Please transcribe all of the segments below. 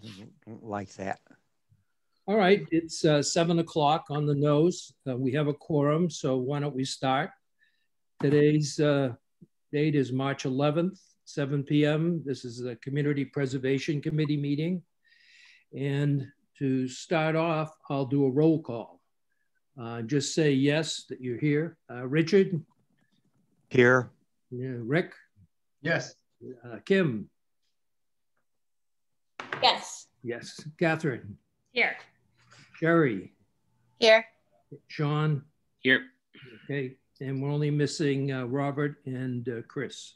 don't like that. All right, it's 7 o'clock on the nose. We have a quorum, so why don't we start? Today's date is March 11th, 7 p.m. This is the Community Preservation Committee meeting. And to start off, I'll do a roll call. Just say yes that you're here. Richard? Here. Yeah, Rick? Yes. Kim? Yes. Yes. Catherine? Here. Sherry? Here. Sean? Here. Okay, and we're only missing Robert and Chris.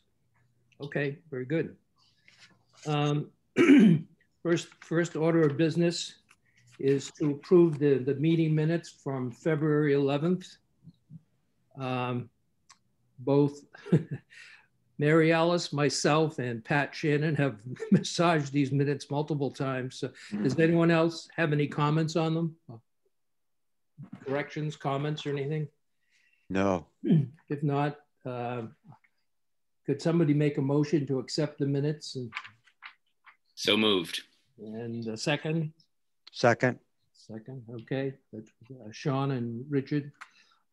Okay, very good. First order of business is to approve the meeting minutes from February 11th. Both Mary Alice, myself, and Pat Shannon have massaged these minutes multiple times. So does anyone else have any comments on them? Corrections, comments, or anything? No. If not, could somebody make a motion to accept the minutes? So moved. And a second? Second. Second, okay. That's Sean and Richard.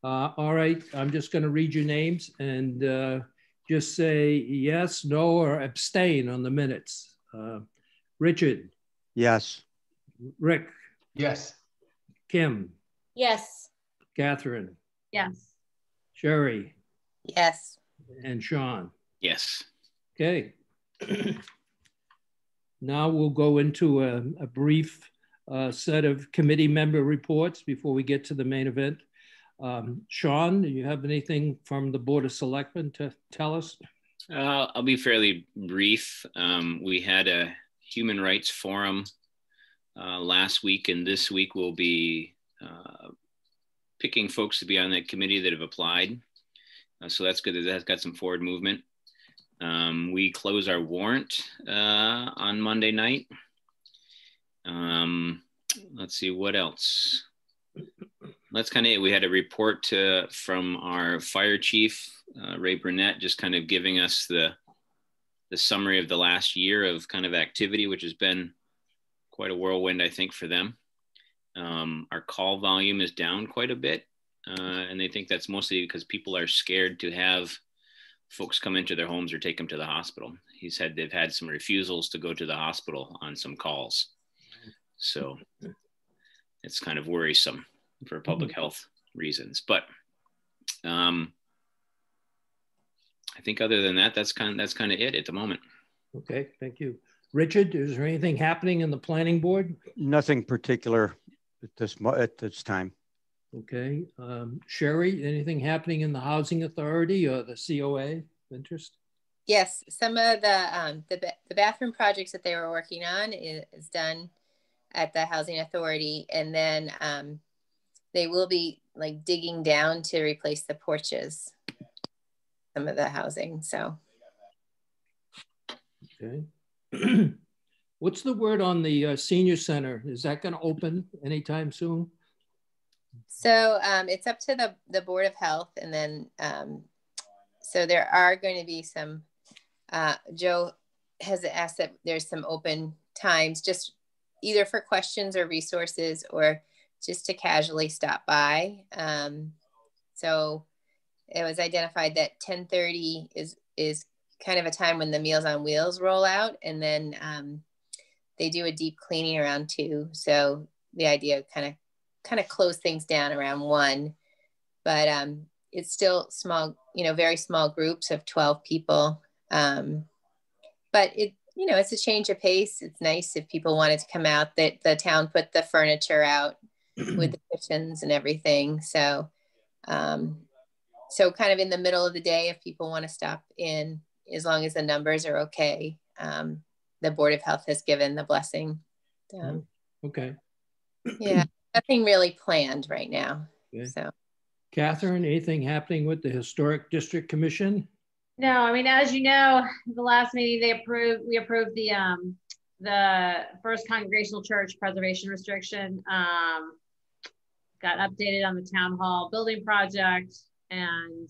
All right, I'm just going to read your names and just say yes, no, or abstain on the minutes. Richard? Yes. Rick? Yes. Kim? Yes. Catherine? Yes. Sherry? Yes. And Sean? Yes. Okay. Now we'll go into a brief set of committee member reports before we get to the main event. Sean, do you have anything from the Board of Selectmen to tell us? I'll be fairly brief. We had a human rights forum last week, and this week we'll be picking folks to be on that committee that have applied. So that's good. That's got some forward movement. We close our warrant on Monday night. Let's see, what else? That's kind of it. We had a report from our fire chief, Ray Burnett, just kind of giving us the summary of the last year of kind of activity, which has been quite a whirlwind, I think, for them. Our call volume is down quite a bit. And they think that's mostly because people are scared to have folks come into their homes or take them to the hospital. He said they've had some refusals to go to the hospital on some calls. So it's kind of worrisome for public health reasons. But I think other than that, that's kind of it at the moment. Okay, thank you. Richard, is there anything happening in the planning board? Nothing particular at this time. Okay. Sherry, anything happening in the Housing Authority or the COA interest? Yes, some of the bathroom projects that they were working on is done at the Housing Authority, and then they will be like digging down to replace the porches, some of the housing. So okay. What's the word on the senior center? Is that going to open anytime soon? So it's up to the Board of Health, and then so there are going to be some, Joe has asked that there's some open times, just either for questions or resources, or just to casually stop by. So it was identified that 10:30 is kind of a time when the Meals on Wheels roll out, and then they do a deep cleaning around 2. So the idea kind of close things down around 1, but it's still small, very small groups of 12 people. But it's a change of pace. It's nice if people wanted to come out. That the town put the furniture out with the cushions and everything. So, so kind of in the middle of the day, if people want to stop in, as long as the numbers are okay, the Board of Health has given the blessing. Okay. Yeah, nothing really planned right now. Okay. So, Catherine, anything happening with the Historic District Commission? No, I mean, as you know, the last meeting we approved the First Congregational Church preservation restriction. Got updated on the town hall building project, and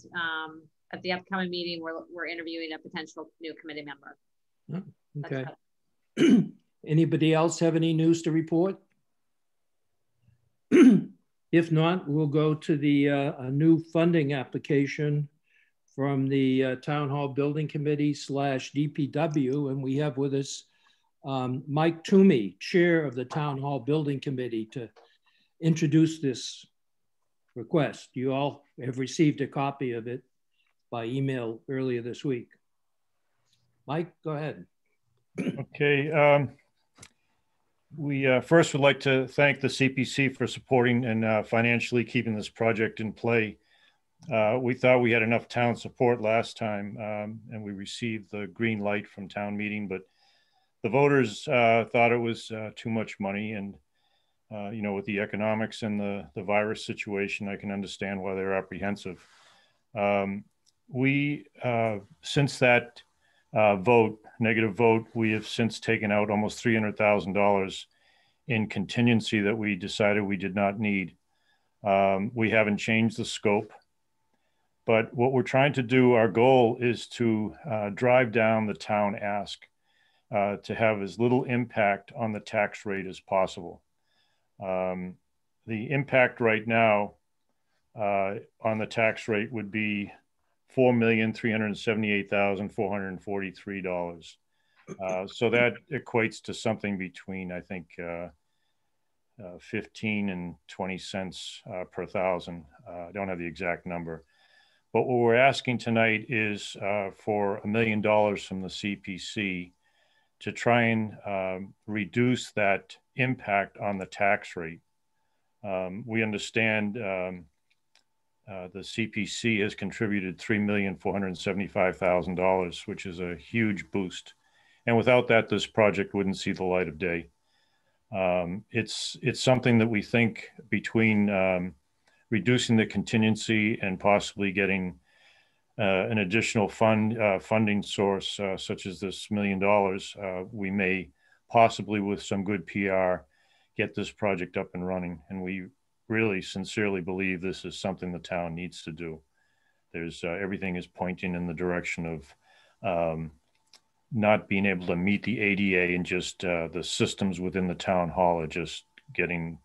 at the upcoming meeting, we're interviewing a potential new committee member. Oh, okay. Anybody else have any news to report? If not, we'll go to the a new funding application from the Town Hall Building Committee / DPW. And we have with us Mike Toomey, Chair of the Town Hall Building Committee, to introduce this request. You all have received a copy of it by email earlier this week. Mike, go ahead. Okay. We first would like to thank the CPC for supporting and financially keeping this project in play. We thought we had enough town support last time, and we received the green light from town meeting, but the voters thought it was too much money. And, you know, with the economics and the virus situation, I can understand why they're apprehensive. Since that negative vote, we have since taken out almost $300,000 in contingency that we decided we did not need. We haven't changed the scope, but what we're trying to do, our goal is to drive down the town ask to have as little impact on the tax rate as possible. The impact right now on the tax rate would be $4,378,443. So that equates to something between, I think, 15 and 20 cents per thousand. I don't have the exact number. But what we're asking tonight is for $1 million from the CPC to try and reduce that impact on the tax rate. We understand the CPC has contributed $3,475,000, which is a huge boost. And without that, this project wouldn't see the light of day. It's something that we think between reducing the contingency and possibly getting an additional funding source, such as this $1 million, we may possibly, with some good PR, get this project up and running. And we really sincerely believe this is something the town needs to do. There's everything is pointing in the direction of not being able to meet the ADA, and just the systems within the town hall are just getting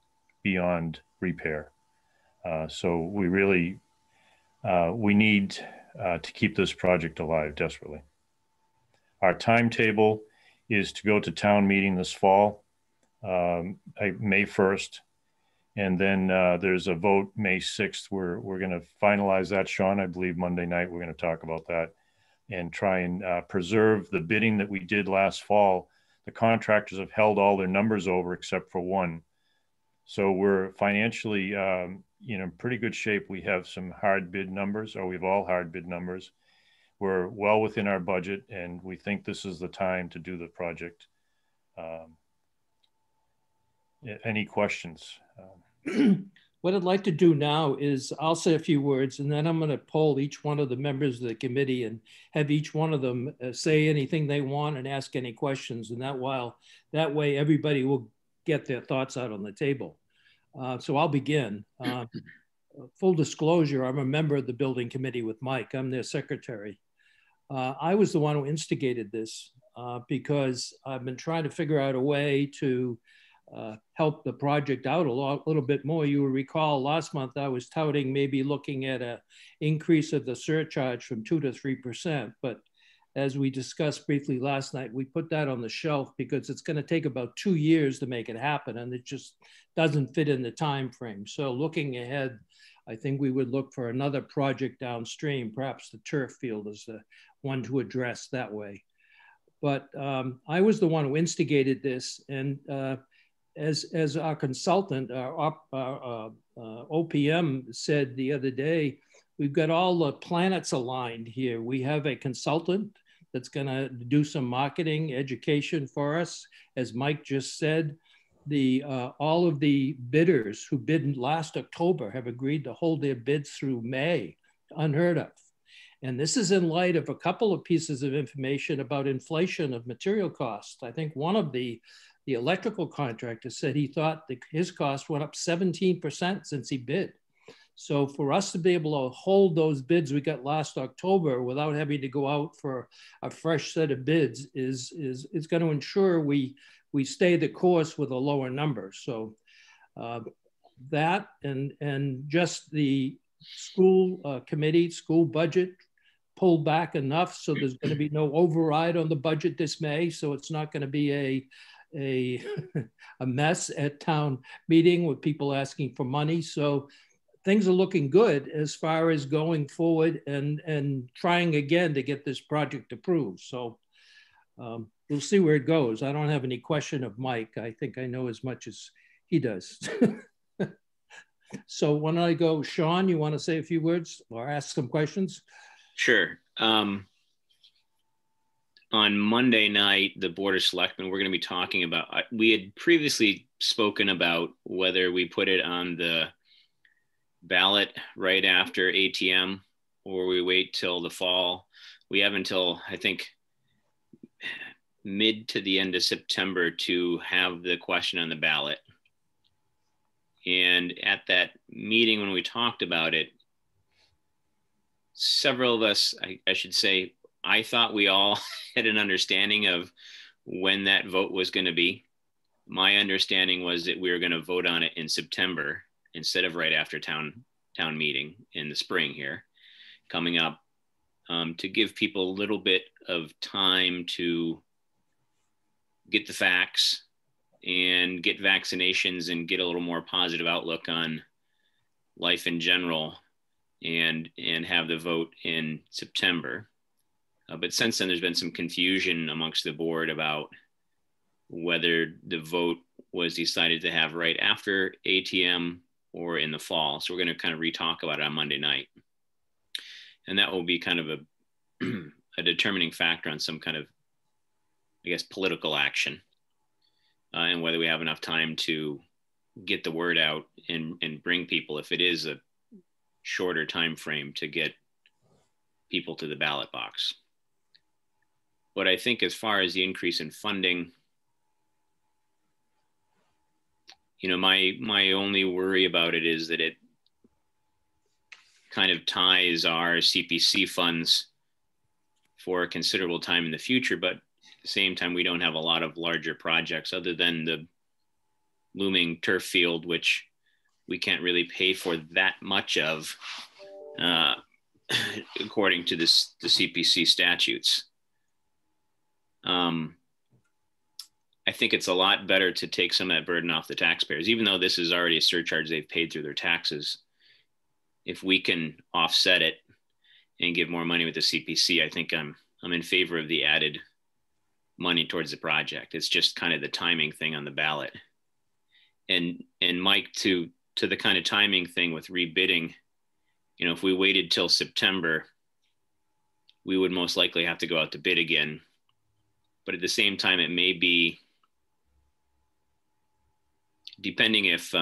beyond repair. So we really, we need to keep this project alive desperately. Our timetable is to go to town meeting this fall, May 1st. And then there's a vote May 6th. We're going to finalize that, Sean. I believe Monday night we're going to talk about that and try and preserve the bidding that we did last fall. The contractors have held all their numbers over except for one. So we're financially in pretty good shape. We have some hard bid numbers, or we have all hard bid numbers. We're well within our budget, and we think this is the time to do the project. Any questions? What I'd like to do now is I'll say a few words, and then I'm going to poll each one of the members of the committee and have each one of them say anything they want and ask any questions. And that way everybody will get their thoughts out on the table. So I'll begin. Full disclosure, I'm a member of the building committee with Mike. I'm their secretary. I was the one who instigated this because I've been trying to figure out a way to help the project out a little bit more. You will recall last month I was touting maybe looking at an increase of the surcharge from 2 to 3%. But as we discussed briefly last night, we put that on the shelf because it's going to take about 2 years to make it happen, and it just doesn't fit in the time frame. So looking ahead, I think we would look for another project downstream. Perhaps the turf field is the one to address that way. But I was the one who instigated this, and as our consultant, our OPM said the other day, we've got all the planets aligned here. We have a consultant that's going to do some marketing education for us. As Mike just said, all of the bidders who bid last October have agreed to hold their bids through May, unheard of. And this is in light of a couple of pieces of information about inflation of material costs. I think one of the electrical contractor said he thought that his cost went up 17% since he bid. So for us to be able to hold those bids we got last October without having to go out for a fresh set of bids is going to ensure we we stay the course with a lower number. So that and just the school committee, school budget pulled back enough so there's going to be no override on the budget this May. So it's not going to be a mess at town meeting with people asking for money. So things are looking good as far as going forward and trying again to get this project approved. So we'll see where it goes. I don't have any question of Mike. I think I know as much as he does. So why don't I go, Sean, you want to say a few words or ask some questions? Sure. On Monday night, the Board of Selectmen, we're going to be talking about, we had previously spoken about whether we put it on the ballot right after ATM or we wait till the fall. We have until, I think, mid to the end of September to have the question on the ballot. And at that meeting when we talked about it, several of us, I should say, I thought we all had an understanding of when that vote was going to be. My understanding was that we were going to vote on it in September instead of right after town meeting in the spring here coming up, to give people a little bit of time to get the facts and get vaccinations and get a little more positive outlook on life in general and have the vote in September. But since then, there's been some confusion amongst the board about whether the vote was decided to have right after ATM or in the fall. So we're going to kind of re-talk about it on Monday night. And that will be kind of a determining factor on some kind of, I guess, political action and whether we have enough time to get the word out and bring people, if it is a shorter time frame, to get people to the ballot box. But I think as far as the increase in funding, you know, my only worry about it is that it kind of ties our CPC funds for a considerable time in the future, but at the same time, we don't have a lot of larger projects other than the looming turf field, which we can't really pay for that much of, according to the CPC statutes. I think it's a lot better to take some of that burden off the taxpayers, even though this is already a surcharge they've paid through their taxes. If we can offset it and give more money with the CPC, I think I'm in favor of the added money towards the project. It's just kind of the timing thing on the ballot. And Mike, to the kind of timing thing with rebidding, you know, if we waited till September, we would most likely have to go out to bid again. But at the same time, it may be, depending if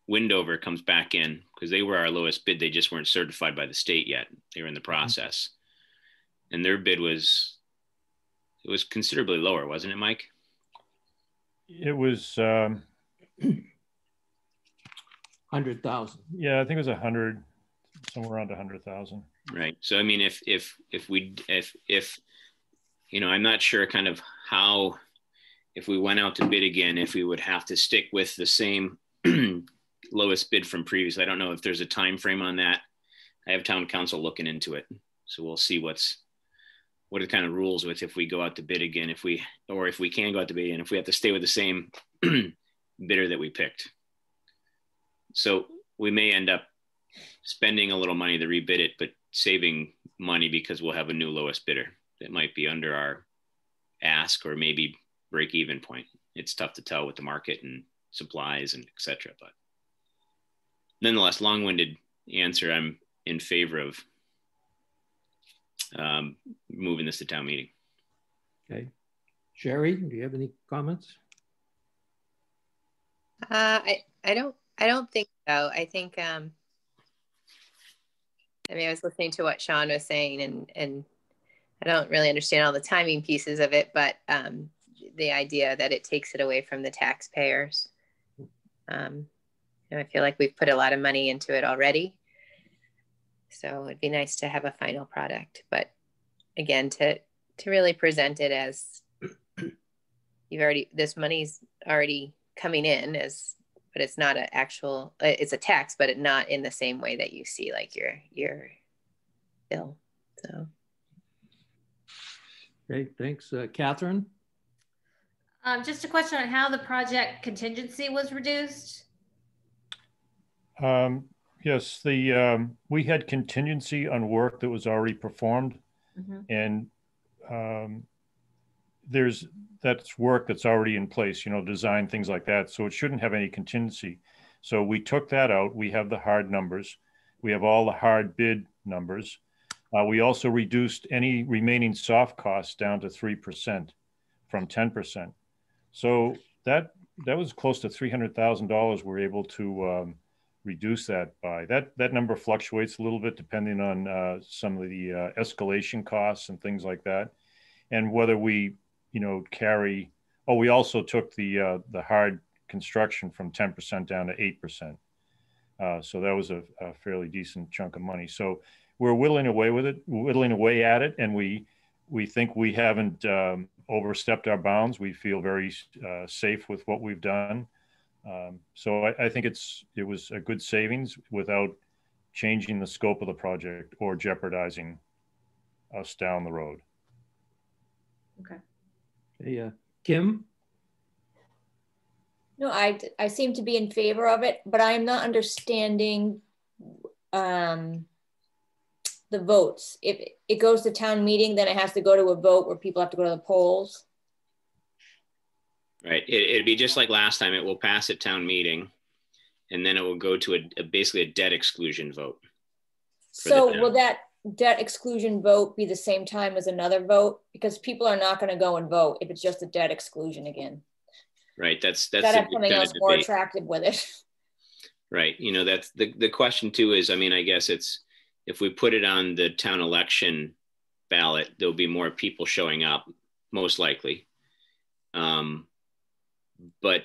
Windover comes back in, because they were our lowest bid, they just weren't certified by the state yet. They were in the process. And their bid was considerably lower, wasn't it, Mike? It was 100,000. Yeah, I think it was 100, somewhere around 100,000. Right. So I mean, if you know, I'm not sure kind of how, if we went out to bid again, if we would have to stick with the same lowest bid from previous. I don't know if there's a time frame on that. I have town council looking into it, so we'll see what are the kind of rules with if we go out to bid again, if we can go out to bid again, if we have to stay with the same bidder that we picked. So we may end up spending a little money to rebid it, but saving money because we'll have a new lowest bidder that might be under our ask or maybe break even point. It's tough to tell with the market and supplies and et cetera, but nonetheless, long-winded answer, I'm in favor of moving this to town meeting. Okay. Sherry, do you have any comments? I don't think so. I think, I mean, I was listening to what Sean was saying and I don't really understand all the timing pieces of it, but the idea that it takes it away from the taxpayers. And I feel like we've put a lot of money into it already. So it'd be nice to have a final product, but again, to really present it as this money's already coming in but it's not an actual, it's a tax, but not in the same way that you see like your bill. So. Okay, thanks. Catherine? Just a question on how the project contingency was reduced. Yes, we had contingency on work that was already performed, and that's work that's already in place, design, things like that. So it shouldn't have any contingency. So we took that out. We have the hard numbers. We have all the hard bid numbers. We also reduced any remaining soft costs down to 3% from 10%. So that was close to $300,000 we're able to reduce that by. That number fluctuates a little bit depending on some of the escalation costs and things like that. And whether we, carry, we also took the hard construction from 10% down to 8%. So that was a fairly decent chunk of money. So we're whittling away at it, and we think we haven't overstepped our bounds. We feel very safe with what we've done. So I think it was a good savings without changing the scope of the project or jeopardizing us down the road. Okay. Hey, Kim? No, I seem to be in favor of it, but I'm not understanding the votes. If it goes to town meeting, then it has to go to a vote where people have to go to the polls. Right. It'd be just like last time. It will pass at town meeting, and then it will go to basically a debt exclusion vote. So will that debt exclusion vote be the same time as another vote? Because people are not going to go and vote if it's just a debt exclusion again. Right. That's gotta have something else more attractive with it. Right. That's the question too is, I guess it's, if we put it on the town election ballot, there'll be more people showing up, most likely. But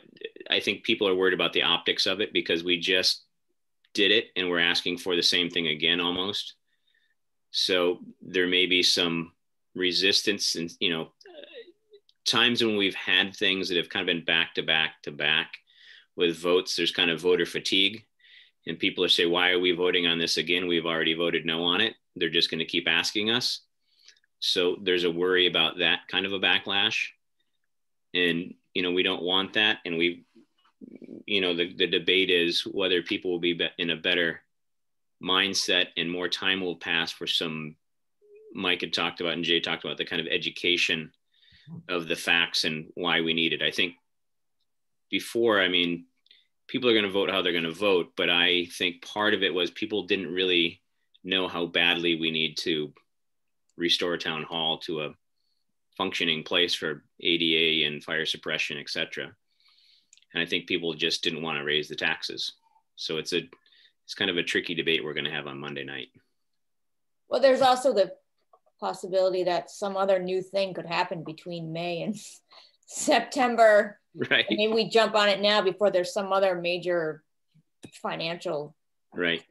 I think people are worried about the optics of it because we just did it and we're asking for the same thing again almost. So there may be some resistance and, times when we've had things that have kind of been back to back to back with votes, there's kind of voter fatigue. And people are saying, why are we voting on this again? We've already voted no on it. They're just going to keep asking us. So there's a worry about that kind of a backlash. And, we don't want that. And the debate is whether people will be in a better mindset and more time will pass for some, Mike had talked about and Jay talked about the kind of education of the facts and why we need it. I think before, people are going to vote how they're going to vote, but I think part of it was people didn't really know how badly we need to restore town hall to a functioning place for ADA and fire suppression, et cetera. And I think people just didn't want to raise the taxes. So it's kind of a tricky debate we're going to have on Monday night. Well, there's also the possibility that some other new thing could happen between May and September. Right. Maybe we jump on it now before there's some other major financial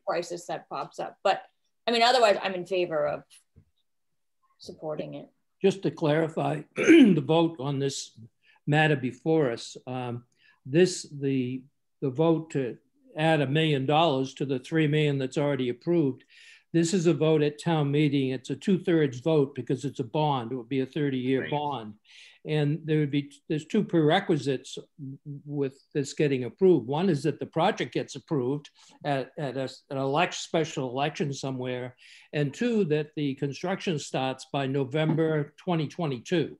crisis that pops up. But otherwise I'm in favor of supporting it. Just to clarify the vote on this matter before us, the vote to add $1 million to the $3 million that's already approved. This is a vote at town meeting. It's a 2/3 vote because it's a bond. It would be a 30-year bond. And there's two prerequisites with this getting approved. One is that the project gets approved at an special election somewhere. And two, that the construction starts by November 2022.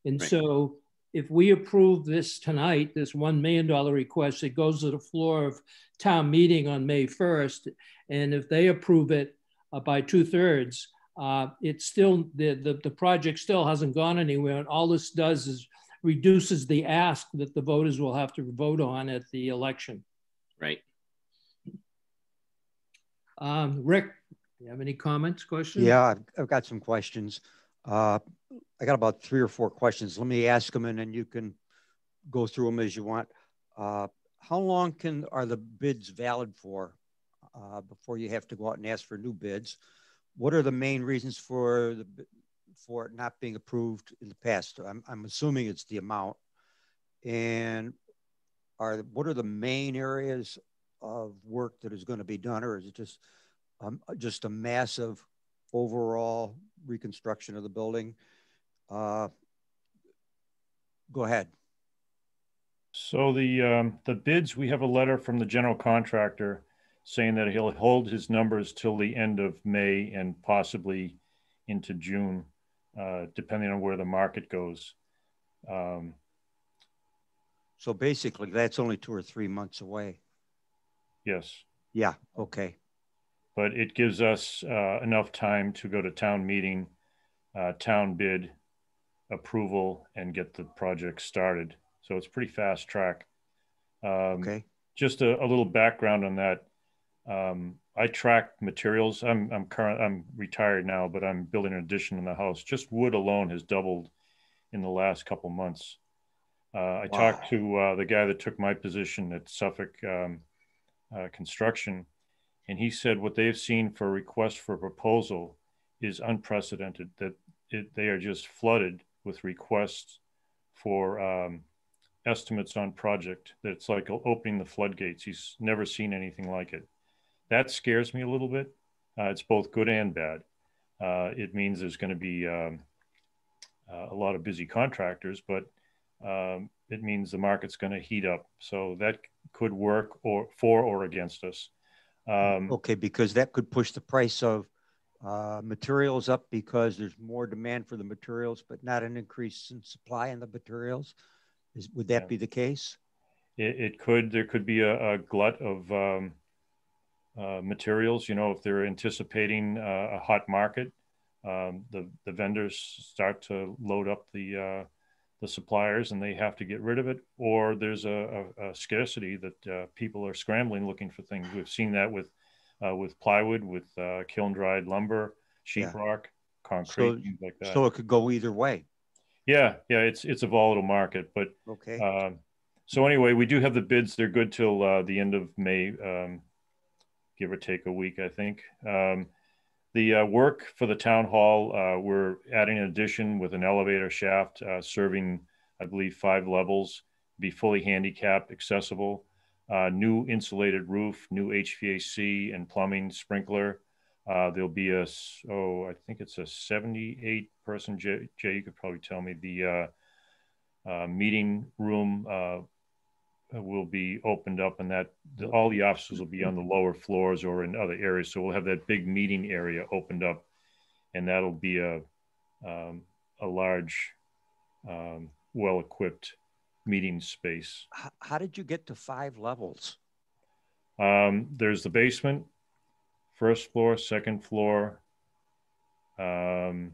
And so if we approve this tonight, this $1 million request, it goes to the floor of town meeting on May 1st. And if they approve it by 2/3, it's still, the project still hasn't gone anywhere. And all this does is reduces the ask that the voters will have to vote on at the election. Right. Rick, do you have any comments, questions? Yeah, I've got some questions. I got about 3 or 4 questions. Let me ask them and then you can go through them as you want. How long are the bids valid for before you have to go out and ask for new bids? What are the main reasons for it not being approved in the past? I'm assuming it's the amount. And what are the main areas of work that is going to be done, or is it just a massive overall reconstruction of the building? Go ahead. So the bids, we have a letter from the general contractor saying that he'll hold his numbers till the end of May and possibly into June, depending on where the market goes. So basically, that's only 2 or 3 months away. Yes. Yeah, okay. But it gives us enough time to go to town meeting, town bid approval, and get the project started. So it's pretty fast track. Okay. Just a little background on that. I track materials. I'm retired now, but I'm building an addition in the house. Just wood alone has doubled in the last couple months. I talked to the guy that took my position at Suffolk Construction, and he said what they've seen for requests for proposal is unprecedented, that they are just flooded with requests for estimates on project, that it's like opening the floodgates. He's never seen anything like it. That scares me a little bit. It's both good and bad. It means there's going to be a lot of busy contractors, but it means the market's going to heat up. So that could work for or against us. Okay, because that could push the price of materials up because there's more demand for the materials, but not an increase in supply in the materials. Would that be the case? It could. There could be a glut of materials. You know, if they're anticipating a hot market, the vendors start to load up the suppliers, and they have to get rid of it, or there's a scarcity that people are scrambling looking for things. We've seen that with plywood, with kiln dried lumber, sheetrock, concrete, things like that. So it could go either way. Yeah, it's a volatile market, but okay. So anyway, we do have the bids. They're good till the end of May, give or take a week, I think. The work for the town hall, we're adding an addition with an elevator shaft serving, I believe, 5 levels, be fully handicapped, accessible, new insulated roof, new HVAC and plumbing, sprinkler. There'll be I think it's a 78-person, Jay, you could probably tell me, the meeting room will be opened up, and that all the offices will be on the lower floors or in other areas. So we'll have that big meeting area opened up, and that'll be a large, well-equipped meeting space. How did you get to 5 levels? There's the basement, first floor, second floor, and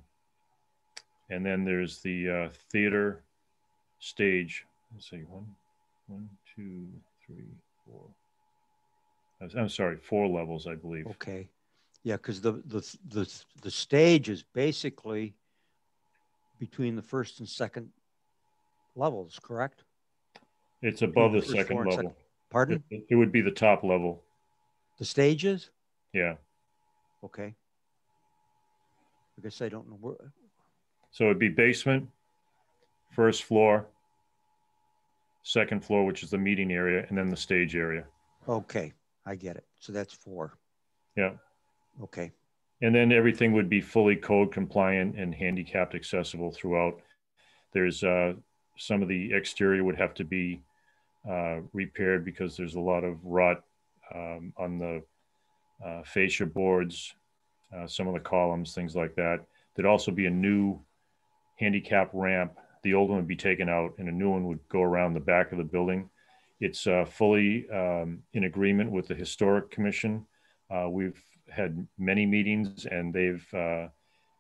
then there's the theater stage. Let's see, 1, 2, 3, 4. I'm sorry, 4 levels, I believe. Okay, yeah, because the stage is basically between the first and second levels, correct? It's above the second level. Pardon? It would be the top level. The stages? Yeah. Okay. I guess I don't know where. So it'd be basement, first floor, second floor, which is the meeting area, and then the stage area. Okay, I get it. So that's 4. Yeah. Okay. And then everything would be fully code compliant and handicapped accessible throughout. There's some of the exterior would have to be repaired because there's a lot of rot on the fascia boards, some of the columns, things like that. There'd also be a new handicap ramp. The old one would be taken out and a new one would go around the back of the building. It's fully in agreement with the Historic Commission. We've had many meetings, and they've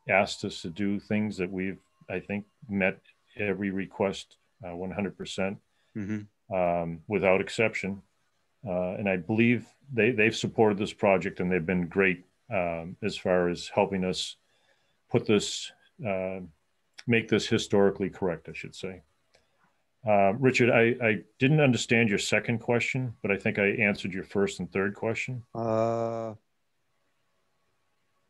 asked us to do things that we've, I think, met every request 100%, without exception. And I believe they've supported this project, and they've been great as far as helping us put this, make this historically correct, I should say. Richard, I didn't understand your second question, but I think I answered your first and third question.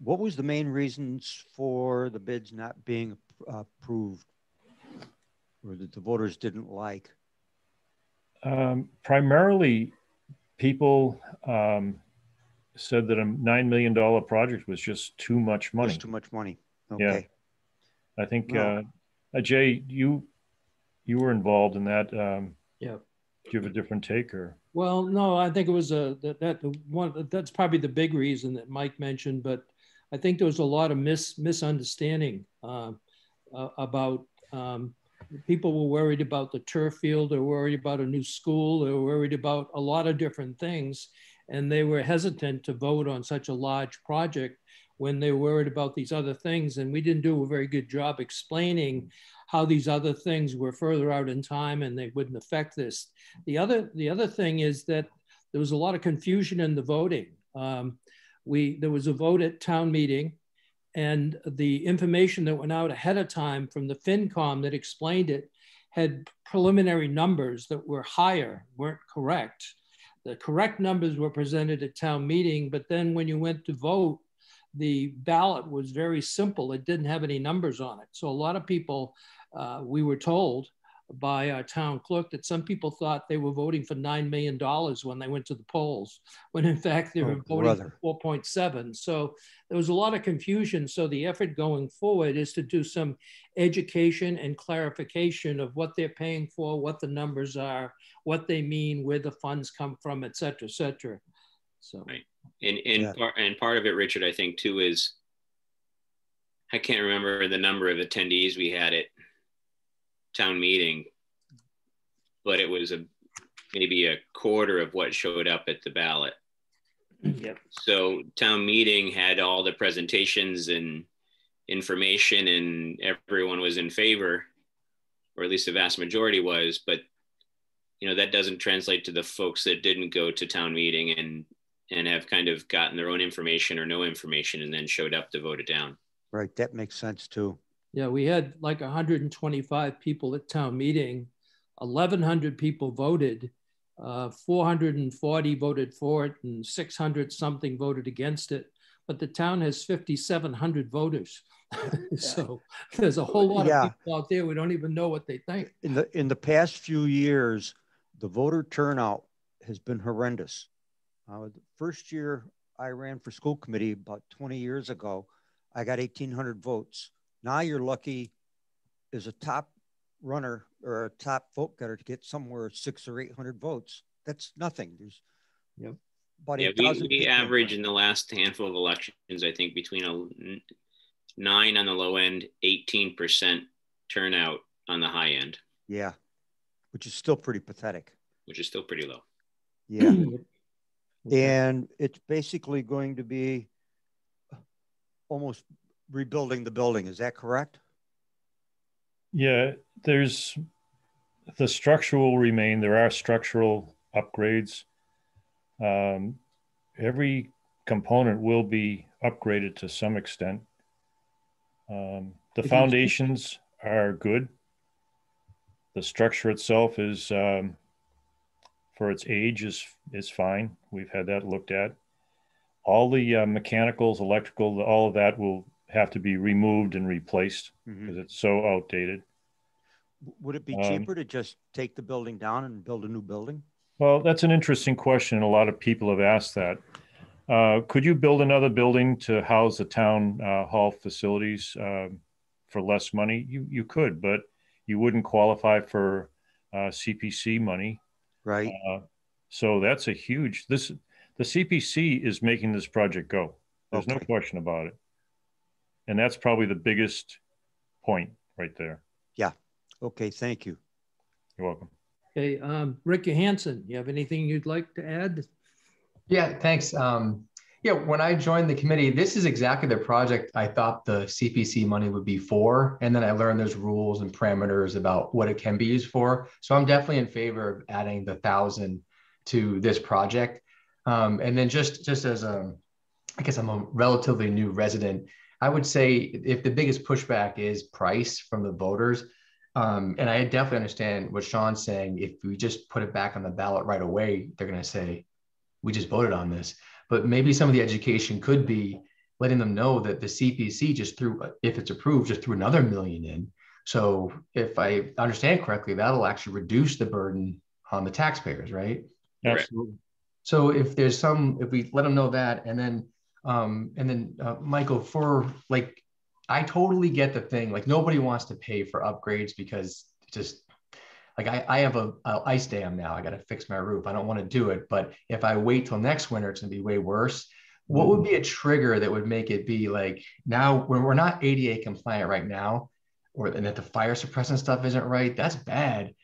What was the main reasons for the bids not being approved, or that the voters didn't like? Primarily, people said that a $9 million project was just too much money. Just too much money. Okay. Yeah. I think, No. Jay, you were involved in that. Yeah. Do you have a different take, or? Well, no, I think it was that's probably the big reason that Mike mentioned, but I think there was a lot of misunderstanding about people were worried about the turf field, or worried about a new school, or worried about a lot of different things. And they were hesitant to vote on such a large project when they were worried about these other things. And we didn't do a very good job explaining how these other things were further out in time and they wouldn't affect this. The other thing is that there was a lot of confusion in the voting. There was a vote at town meeting, and the information that went out ahead of time from the FinCom that explained it had preliminary numbers that were higher, weren't correct. The correct numbers were presented at town meeting, but then when you went to vote, the ballot was very simple. It didn't have any numbers on it. So a lot of people, we were told by our town clerk that some people thought they were voting for $9 million when they went to the polls, when in fact they were voting for 4.7. So there was a lot of confusion. So the effort going forward is to do some education and clarification of what they're paying for, what the numbers are, what they mean, where the funds come from, et cetera, et cetera. So, right. And part of it, Richard, I think too, is I can't remember the number of attendees we had at town meeting, but it was maybe a quarter of what showed up at the ballot. Yep. So town meeting had all the presentations and information, and everyone was in favor, or at least the vast majority was, but that doesn't translate to the folks that didn't go to town meeting and have kind of gotten their own information or no information and then showed up to vote it down. Right, that makes sense too. Yeah, we had like 125 people at town meeting, 1,100 people voted, 440 voted for it, and 600 something voted against it. But the town has 5,700 voters. So there's a whole lot of people out there, we don't even know what they think. In the past few years, the voter turnout has been horrendous. The first year I ran for school committee about 20 years ago, I got 1,800 votes. Now you're lucky as a top runner or a top vote getter to get somewhere 600 or 800 votes. That's nothing. There's about 8,000 we average in the last handful of elections, I think between a 9 on the low end, 18% turnout on the high end. Yeah, which is still pretty pathetic. Which is still pretty low. Yeah. And it's basically going to be almost rebuilding the building. Is that correct? Yeah, the structure will remain. There are structural upgrades. Every component will be upgraded to some extent. The foundations are good. The structure itself is, for its age, is fine. We've had that looked at. All the mechanicals, electrical, all of that will have to be removed and replaced because it's so outdated. Would it be cheaper to just take the building down and build a new building? Well, that's an interesting question. A lot of people have asked that. Could you build another building to house the town hall facilities for less money? You could, but you wouldn't qualify for CPC money. Right. So that's a huge, the CPC is making this project go. There's no question about it. And that's probably the biggest point right there. Yeah. Okay. Thank you. You're welcome. Okay. Rick Johansson, you have anything you'd like to add? Yeah, thanks. Yeah, when I joined the committee, this is exactly the project I thought the CPC money would be for. And then I learned there's rules and parameters about what it can be used for. So I'm definitely in favor of adding the 1,000 to this project. And then just as I guess I'm a relatively new resident, I would say if the biggest pushback is price from the voters, and I definitely understand what Sean's saying, if we just put it back on the ballot right away, they're going to say, we just voted on this. But maybe some of the education could be letting them know that the CPC just threw, if it's approved, just threw another $1 million in. So if I understand correctly, that'll actually reduce the burden on the taxpayers, right? Absolutely. So if we let them know that, and then Michael, for like, I totally get the thing. Like nobody wants to pay for upgrades because just like I have a ice dam now. I got to fix my roof. I don't want to do it, but if I wait till next winter, it's gonna be way worse. What would be a trigger that would make it be like now when we're not ADA compliant right now, and that the fire suppressant stuff isn't right? That's bad.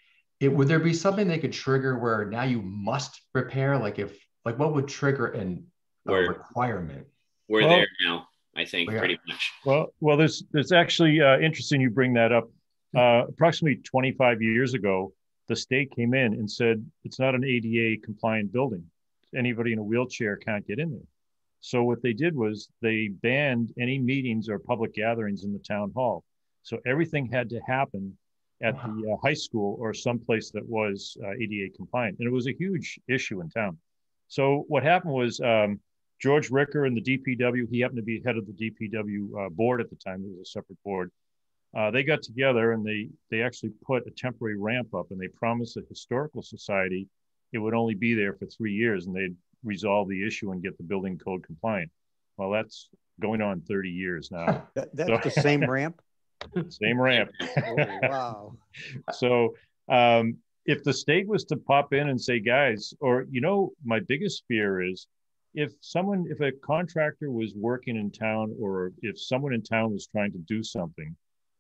Would there be something they could trigger where now you must repair? Like what would trigger a requirement? We're there now, I think, pretty much. Well, there's actually interesting you bring that up. Approximately 25 years ago, the state came in and said it's not an ADA compliant building. Anybody in a wheelchair can't get in there. So what they did was they banned any meetings or public gatherings in the town hall. So everything had to happen at the high school or someplace that was ADA compliant. And it was a huge issue in town. So what happened was George Ricker and the DPW, he happened to be head of the DPW board at the time. It was a separate board. They got together and they actually put a temporary ramp up, and they promised the Historical Society it would only be there for 3 years and they'd resolve the issue and get the building code compliant. Well, that's going on 30 years now. That's the same ramp? Same ramp. Oh, wow. So if the state was to pop in and say, guys, or, my biggest fear is if a contractor was working in town, or if someone in town was trying to do something,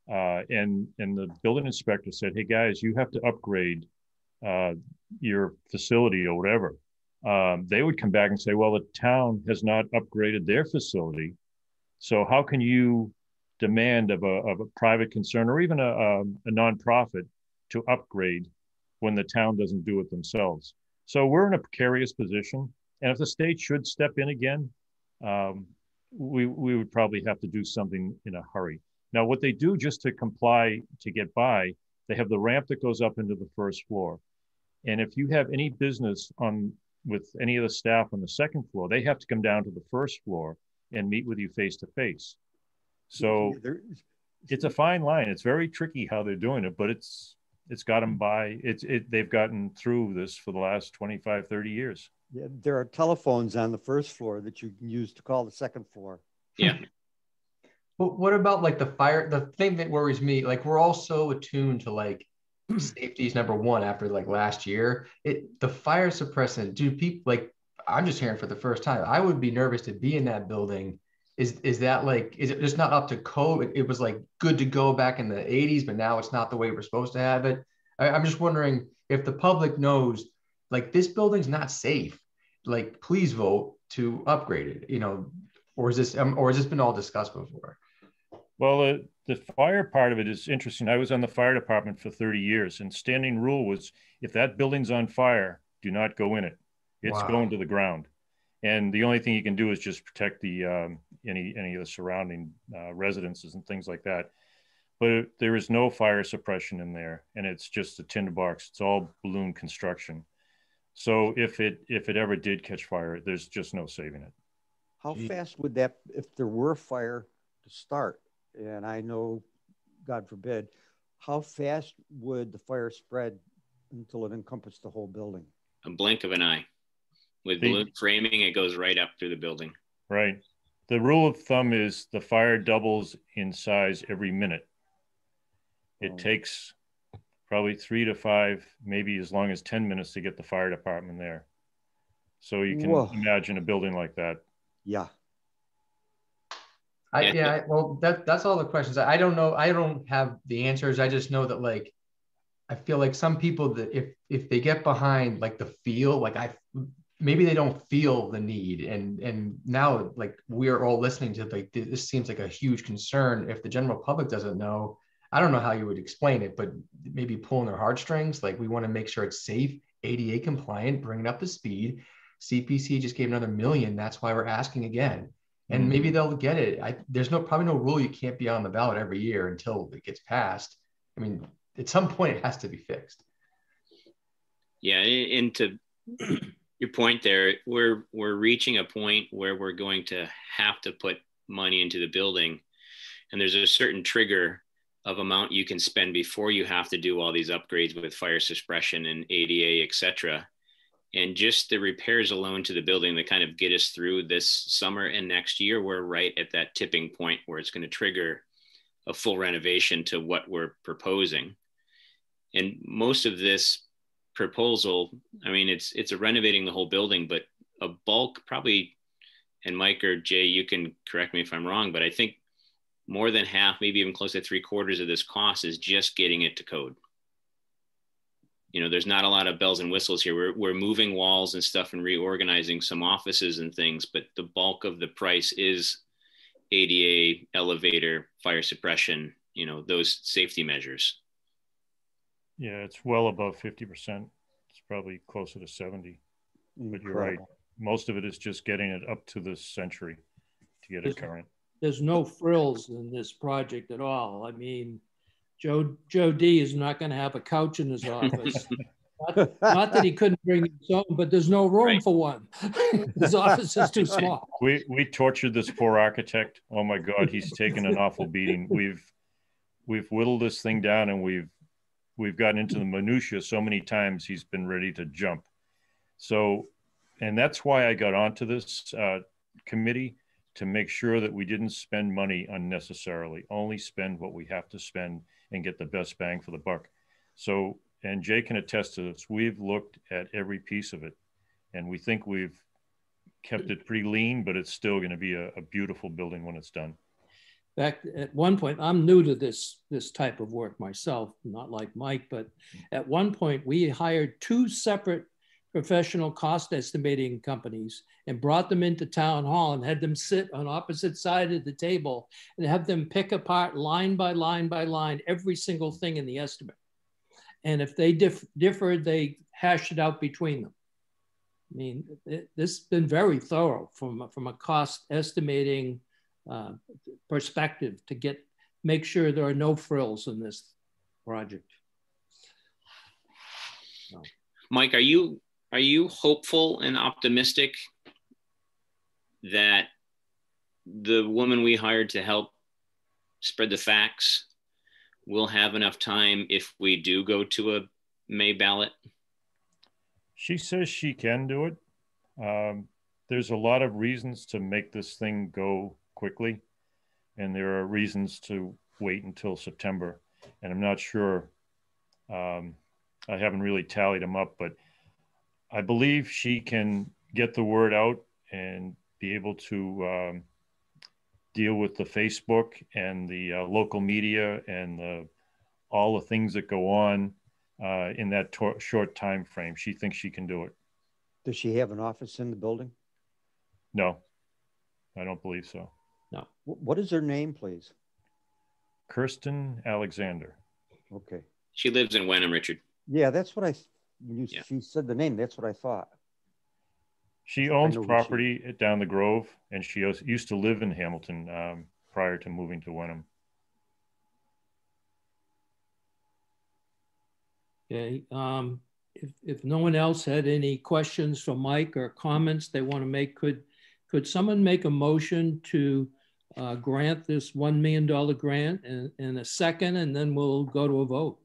and the building inspector said, hey guys, you have to upgrade your facility or whatever, they would come back and say, well, the town has not upgraded their facility. So how can you demand of a private concern or even a nonprofit to upgrade when the town doesn't do it themselves? So we're in a precarious position. And if the state should step in again, we would probably have to do something in a hurry. Now, what they do just to comply, to get by, they have the ramp that goes up into the first floor. And if you have any business with any of the staff on the second floor, they have to come down to the first floor and meet with you face to face. So it's a fine line. It's very tricky how they're doing it, but it's got them by. They've gotten through this for the last 25, 30 years. Yeah, there are telephones on the first floor that you can use to call the second floor. Yeah. But what about like the thing that worries me, like we're all so attuned to like safety is number one after like last year. The fire suppressant, do people like, I'm just hearing for the first time, I would be nervous to be in that building. Is it just not up to code? It was like good to go back in the 80s, but now it's not the way we're supposed to have it. I'm just wondering if the public knows like this building's not safe, like please vote to upgrade it, or is this been all discussed before? Well, the fire part of it is interesting. I was on the fire department for 30 years, and standing rule was if that building's on fire, do not go in it. It's going to the ground. And the only thing you can do is just protect the any of the surrounding residences and things like that. But there is no fire suppression in there, and it's just a tinderbox. It's all balloon construction. So if it ever did catch fire, there's just no saving it. How fast would that, if there were fire to start, and I know, God forbid, how fast would the fire spread until it encompassed the whole building? A blink of an eye. With balloon framing, it goes right up through the building. Right. The rule of thumb is the fire doubles in size every minute. It takes probably 3 to 5, maybe as long as 10 minutes to get the fire department there. So you can imagine a building like that. Yeah. Well, that's all the questions. I don't know. I don't have the answers. I just know that like, I feel like some people that if they get behind like the feel, like maybe they don't feel the need. And now like we're all listening to like, this seems like a huge concern. If the general public doesn't know, I don't know how you would explain it, but maybe pulling their heartstrings. Like we want to make sure it's safe, ADA compliant, bring it up to speed. CPC just gave another $1 million. That's why we're asking again. And maybe they'll get it. There's probably no rule you can't be on the ballot every year until it gets passed. I mean, at some point it has to be fixed. Yeah, and to your point there, we're reaching a point where we're going to have to put money into the building, and there's a certain trigger amount you can spend before you have to do all these upgrades with fire suppression and ADA, et cetera. And just the repairs alone to the building that kind of get us through this summer and next year, we're right at that tipping point where it's going to trigger a full renovation to what we're proposing. And most of this proposal, I mean, it's a renovating the whole building, but a bulk probably, and Mike or Jay, you can correct me if I'm wrong, but I think more than half, maybe even close to 3/4 of this cost is just getting it to code. You know, there's not a lot of bells and whistles here. We're moving walls and stuff and reorganizing some offices and things, but the bulk of the price is ADA, elevator, fire suppression, you know, those safety measures. Yeah, it's well above 50%. It's probably closer to 70. But you're right. Most of it is just getting it up to this century to get it current. There's no frills in this project at all. I mean, Joe D is not going to have a couch in his office. not that he couldn't bring his own, but there's no room for one. His office is too small. We tortured this poor architect. Oh my God, he's taken an awful beating. We've whittled this thing down, and we've gotten into the minutia so many times he's been ready to jump. So, and that's why I got onto this committee, to make sure that we didn't spend money unnecessarily, only spend what we have to spend and get the best bang for the buck. So, and Jay can attest to this, we've looked at every piece of it, and we think we've kept it pretty lean, but it's still going to be a beautiful building when it's done. Back at one point, I'm new to this type of work myself, not like Mike, but at one point we hired 2 separate professional cost estimating companies and brought them into town hall and had them sit on opposite sides of the table and have them pick apart line by line by line every single thing in the estimate. And if they differed, they hashed it out between them. I mean, this has been very thorough from a cost estimating perspective to make sure there are no frills in this project. So. Mike, are you hopeful and optimistic that the woman we hired to help spread the facts will have enough time if we do go to a May ballot? She says she can do it. There's a lot of reasons to make this thing go quickly, and there are reasons to wait until September. And I'm not sure, I haven't really tallied them up, but I believe she can get the word out and be able to deal with the Facebook and the local media and all the things that go on in that short time frame. She thinks she can do it. Does she have an office in the building? No, I don't believe so. No. What is her name, please? Kirsten Alexander. Okay. She lives in Wenham, Richard. Yeah, that's what she said the name. That's what I thought. She owns property down the Grove, and she used to live in Hamilton prior to moving to Wenham. Okay. If no one else had any questions for Mike or comments they want to make, could someone make a motion to grant this $1 million grant in a second, and then we'll go to a vote?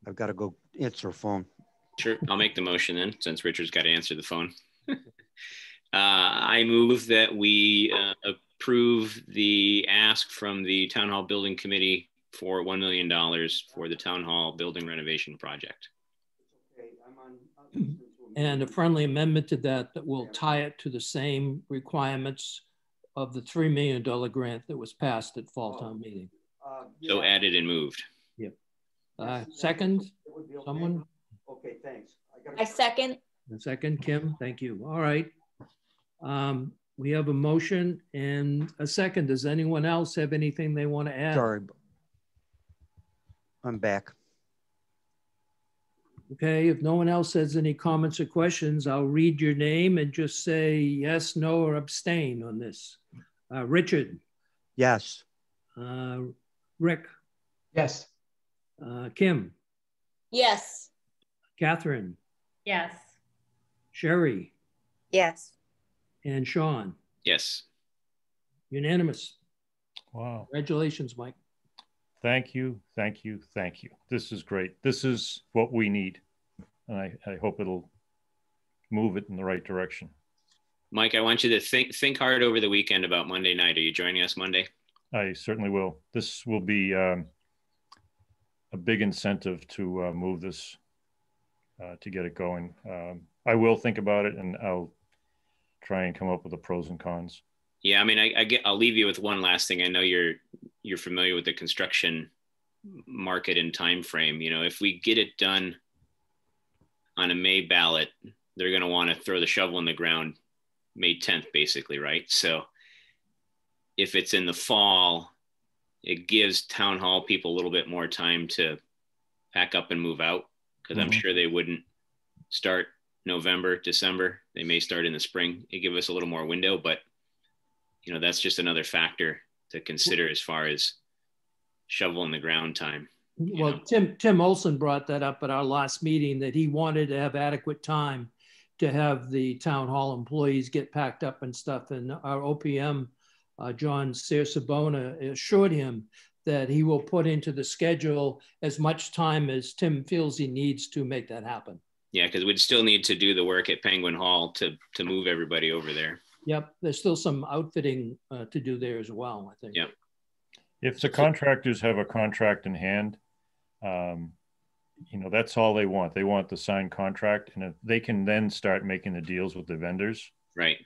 I've got to go answer a phone. Sure, I'll make the motion then, since Richard's got to answer the phone. I move that we approve the ask from the Town Hall Building Committee for $1 million for the Town Hall Building Renovation Project. And a friendly amendment to that will tie it to the same requirements of the $3 million grant that was passed at Fall Town Meeting. So added and moved. Yep. Second, someone? Okay, thanks. I second. Second, Kim, thank you. All right. We have a motion and a second. Does anyone else have anything they want to add? Sorry. I'm back. Okay, if no one else has any comments or questions, I'll read your name and just say yes, no, or abstain on this. Richard. Yes. Rick. Yes. Kim. Yes. Catherine. Yes. Sherry. Yes. And Sean. Yes. Unanimous. Wow. Congratulations, Mike. Thank you. Thank you. Thank you. This is great. This is what we need. And I hope it'll move it in the right direction. Mike, I want you to think hard over the weekend about Monday night. Are you joining us Monday? I certainly will. This will be a big incentive to move this, to get it going. I will think about it, and I'll try and come up with the pros and cons. Yeah, I mean, I'll leave you with one last thing. I know you're familiar with the construction market and time frame. You know, if we get it done on a May ballot, they're going to want to throw the shovel in the ground May 10th, basically, right? So if it's in the fall, it gives town hall people a little bit more time to pack up and move out, because I'm sure they wouldn't start November, December. They may start in the spring. It give us a little more window, but you know, that's just another factor to consider as far as shovel in the ground time. Well, Tim Olson brought that up at our last meeting, that he wanted to have adequate time to have the town hall employees get packed up and stuff. And our OPM, John Sabona, assured him that he will put into the schedule as much time as Tim feels he needs to make that happen. Yeah, because we'd still need to do the work at Penguin Hall to move everybody over there. Yep, there's still some outfitting to do there as well, I think. Yep. If the contractors have a contract in hand, you know, that's all they want. They want the signed contract, and if they can then start making the deals with the vendors. Right.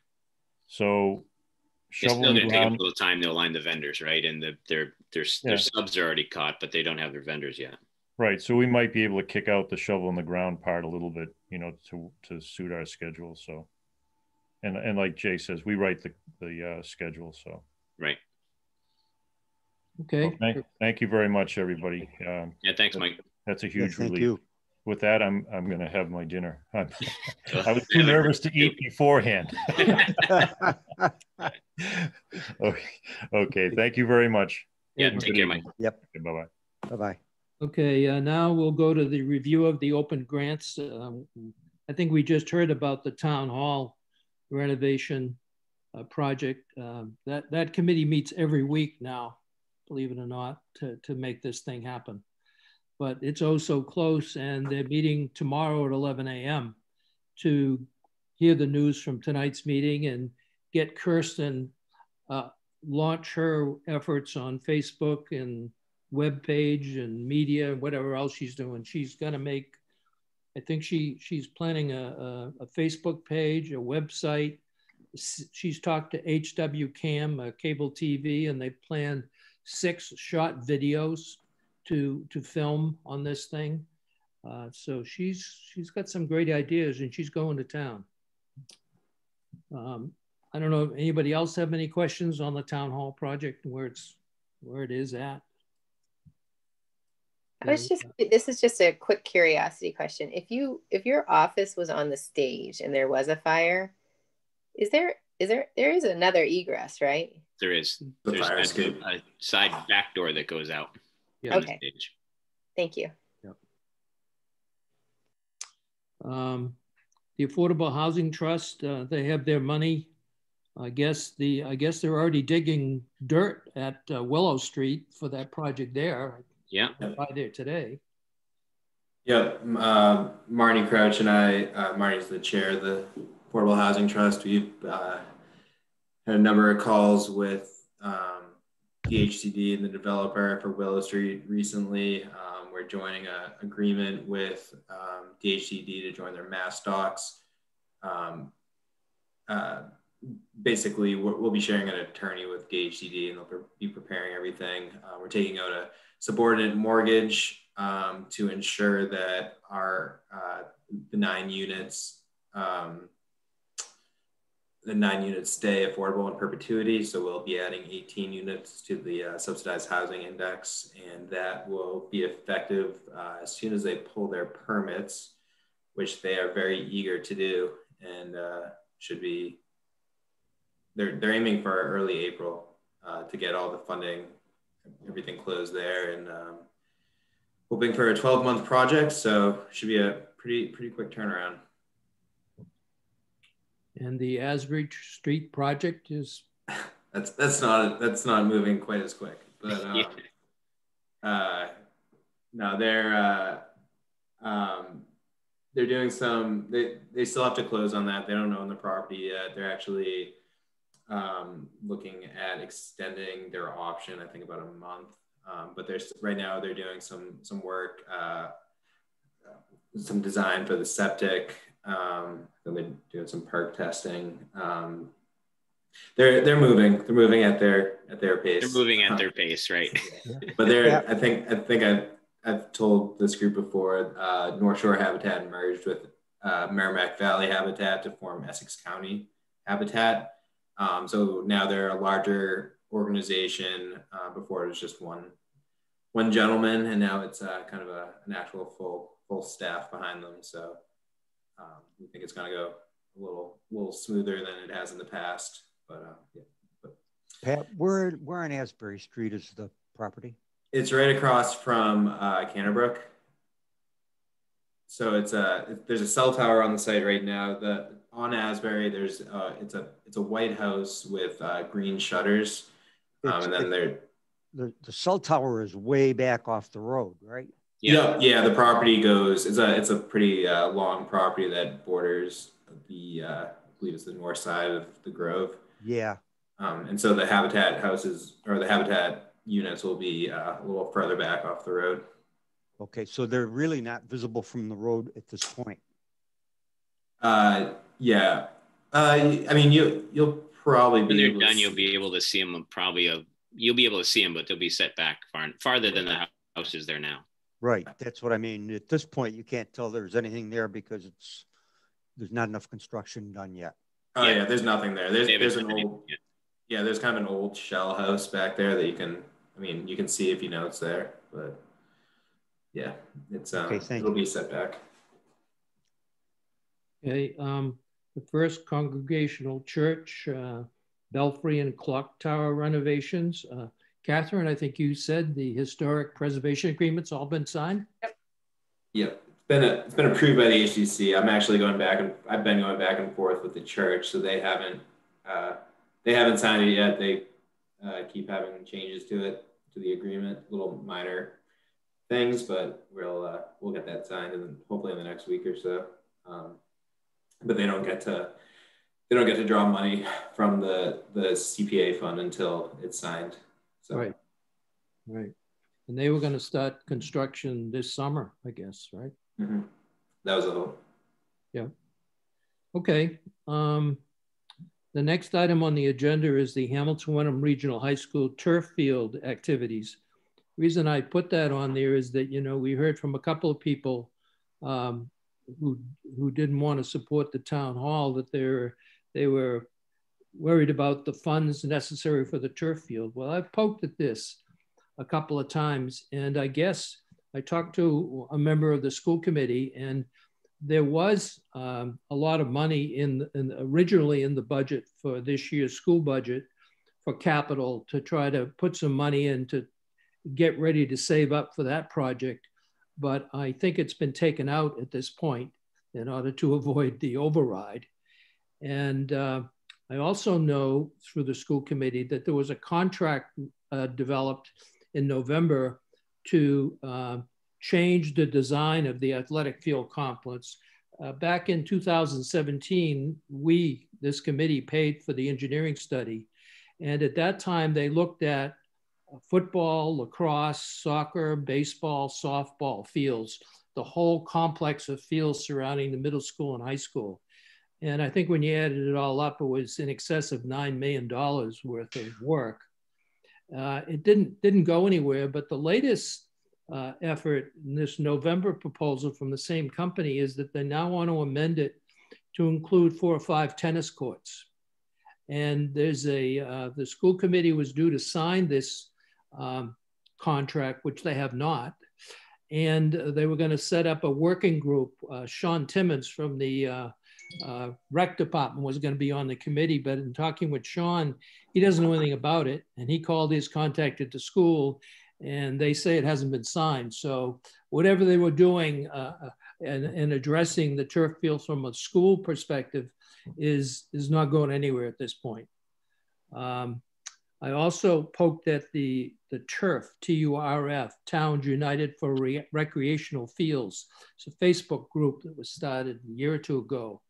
So it's still going to take a little time to align the vendors, right? And their subs are already caught, but they don't have their vendors yet. Right. So we might be able to kick out the shovel in the ground part a little bit, you know, to suit our schedule. So, and like Jay says, we write the schedule. So. Right. Okay. Well, thank you very much, everybody. Yeah. Thanks, Mike. That's a huge relief. Thank you. With that, I'm going to have my dinner. I was too nervous to eat beforehand. Okay. Thank you very much. Yeah. Take care, Mike. Yep. Okay, bye-bye. Bye-bye. Okay, now we'll go to the review of the open grants. I think we just heard about the town hall renovation project. That committee meets every week now, believe it or not, to make this thing happen. But it's oh so close, and they're meeting tomorrow at 11 a.m. to hear the news from tonight's meeting and get Kirsten launch her efforts on Facebook and web page and media and whatever else she's doing. She's gonna make, I think she's planning a Facebook page, a website. She's talked to HW Cam, cable TV, and they planned 6 short videos to film on this thing. So she's got some great ideas, and she's going to town. I don't know if anybody else have any questions on the town hall project and where it is at. This is just a quick curiosity question. If your office was on the stage and there was a fire, there is another egress, right? There is. There's a side back door that goes out. Yeah. Okay. The stage. Thank you. Yep. The Affordable Housing Trust, they have their money. I guess they're already digging dirt at Willow Street for that project there. Yeah. By there today. Yeah, Marnie Crouch and I, Marnie's the chair of the Affordable Housing Trust. We've had a number of calls with DHCD and the developer for Willow Street recently. We're joining an agreement with DHCD to join their mass docs. Basically, we'll be sharing an attorney with DHCD, and they'll be preparing everything. We're taking out a subordinate mortgage to ensure that our the 9 units stay affordable in perpetuity. So we'll be adding 18 units to the subsidized housing index, and that will be effective as soon as they pull their permits, which they are very eager to do, and should be. They're aiming for early April to get all the funding, everything closed there, and hoping for a 12-month project. So should be a pretty quick turnaround. And the Asbury Street project is that's not moving quite as quick. But no, they're doing some. They still have to close on that. They don't own the property yet. They're actually looking at extending their option, I think about a month. But right now they're doing some work, some design for the septic. They're doing some perk testing. They're moving at their pace. They're moving at their pace, right? But I think I've told this group before. North Shore Habitat merged with Merrimack Valley Habitat to form Essex County Habitat. So now they're a larger organization. Before it was just one gentleman, and now it's kind of an actual full staff behind them. So we think it's going to go a little smoother than it has in the past. But Pat, where on Asbury Street is the property? It's right across from Canterbrook. So there's a cell tower on the site right now. On Asbury, there's it's a white house with green shutters, and then the cell tower is way back off the road, right? Yeah. The property goes. It's a pretty long property that borders I believe it's the north side of the Grove. Yeah. And so the Habitat houses or the Habitat units will be a little further back off the road. Okay, so they're really not visible from the road at this point. Yeah. I mean, you'll probably when they're done, you'll be able to see them. You'll be able to see them, but they'll be set back farther than the house is there now. Right. That's what I mean. At this point, you can't tell there's anything there because there's not enough construction done yet. Oh yeah, there's nothing there. There's an old, there's kind of an old shell house back there that you can see if you know it's there, but yeah, it's it'll be set back. Okay, the First Congregational Church, belfry and clock tower renovations. Catherine, I think you said the historic preservation agreement's all been signed? Yep. It's been approved by the HDC. I'm actually I've been going back and forth with the church, so they haven't signed it yet. They keep having changes to the agreement, little minor things, but we'll get that signed and hopefully in the next week or so. But they don't get to draw money from the CPA fund until it's signed. So. Right. And they were going to start construction this summer, I guess, right? Mm-hmm. That was the hope. Yeah. Okay. The next item on the agenda is the Hamilton-Wenham Regional High School turf field activities. The reason I put that on there is that, we heard from a couple of people who didn't want to support the town hall, that they were worried about the funds necessary for the turf field. Well, I've poked at this a couple of times, and I guess I talked to a member of the school committee, and there was a lot of money originally in the budget for this year's school budget for capital to try to put some money in to get ready to save up for that project. But I think it's been taken out at this point in order to avoid the override. And I also know through the school committee that there was a contract developed in November to change the design of the athletic field complex. Back in 2017, this committee paid for the engineering study. And at that time, they looked at football, lacrosse, soccer, baseball, softball fields, the whole complex of fields surrounding the middle school and high school. And I think when you added it all up, it was in excess of $9 million worth of work. It didn't go anywhere, but the latest effort in this November proposal from the same company is that they now want to amend it to include 4 or 5 tennis courts. And there's the school committee was due to sign this contract, which they have not. And they were going to set up a working group. Sean Timmons from the rec department was going to be on the committee, but in talking with Sean, he doesn't know anything about it. And he contacted the school, and they say it hasn't been signed. So whatever they were doing and addressing the turf fields from a school perspective is not going anywhere at this point. I also poked at the TURF, T-U-R-F, Towns United for Recreational Fields. It's a Facebook group that was started a year or two ago.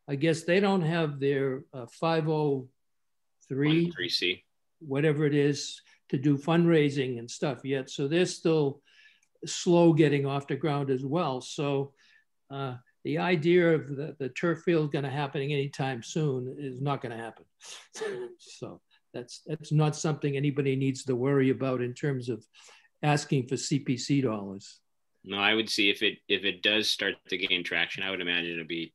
I guess they don't have their 503C, whatever it is, to do fundraising and stuff yet. So they're still slow getting off the ground as well. So the idea of the turf field going to happen anytime soon is not going to happen. So that's not something anybody needs to worry about in terms of asking for CPC dollars. No, I would see if it does start to gain traction, I would imagine it'll be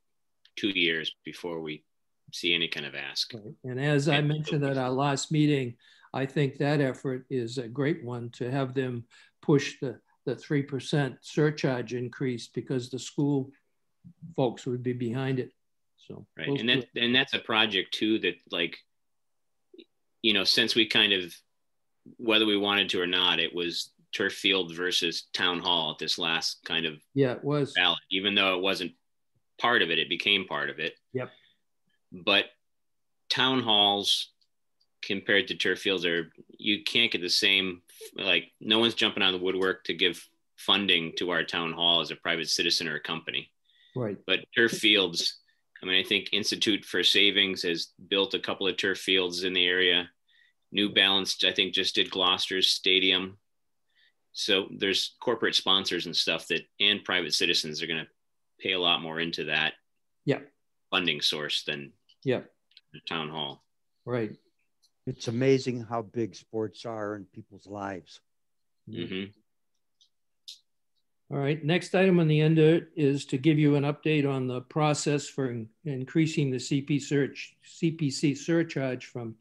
2 years before we see any kind of ask. And as I mentioned at our last meeting, I think that effort is a great one to have them push the 3% surcharge increase, because the school folks would be behind it. So right, and that's a project too that, like, you know, since we kind of, whether we wanted to or not, it was turf field versus town hall at this last kind of it was ballot. Even though it wasn't part of it, it became part of it. Yep. But town halls compared to turf fields you can't get the same, like, no one's jumping on the woodwork to give funding to our town hall as a private citizen or a company. Right. But turf fields, I mean, I think Institute for Savings has built a couple of turf fields in the area. New Balance, I think, just did Gloucester's stadium. So there's corporate sponsors and stuff and private citizens are going to pay a lot more into that funding source than the town hall. Right. It's amazing how big sports are in people's lives. Mm-hmm. All right, next item on the agenda is to give you an update on the process for increasing the CPC surcharge from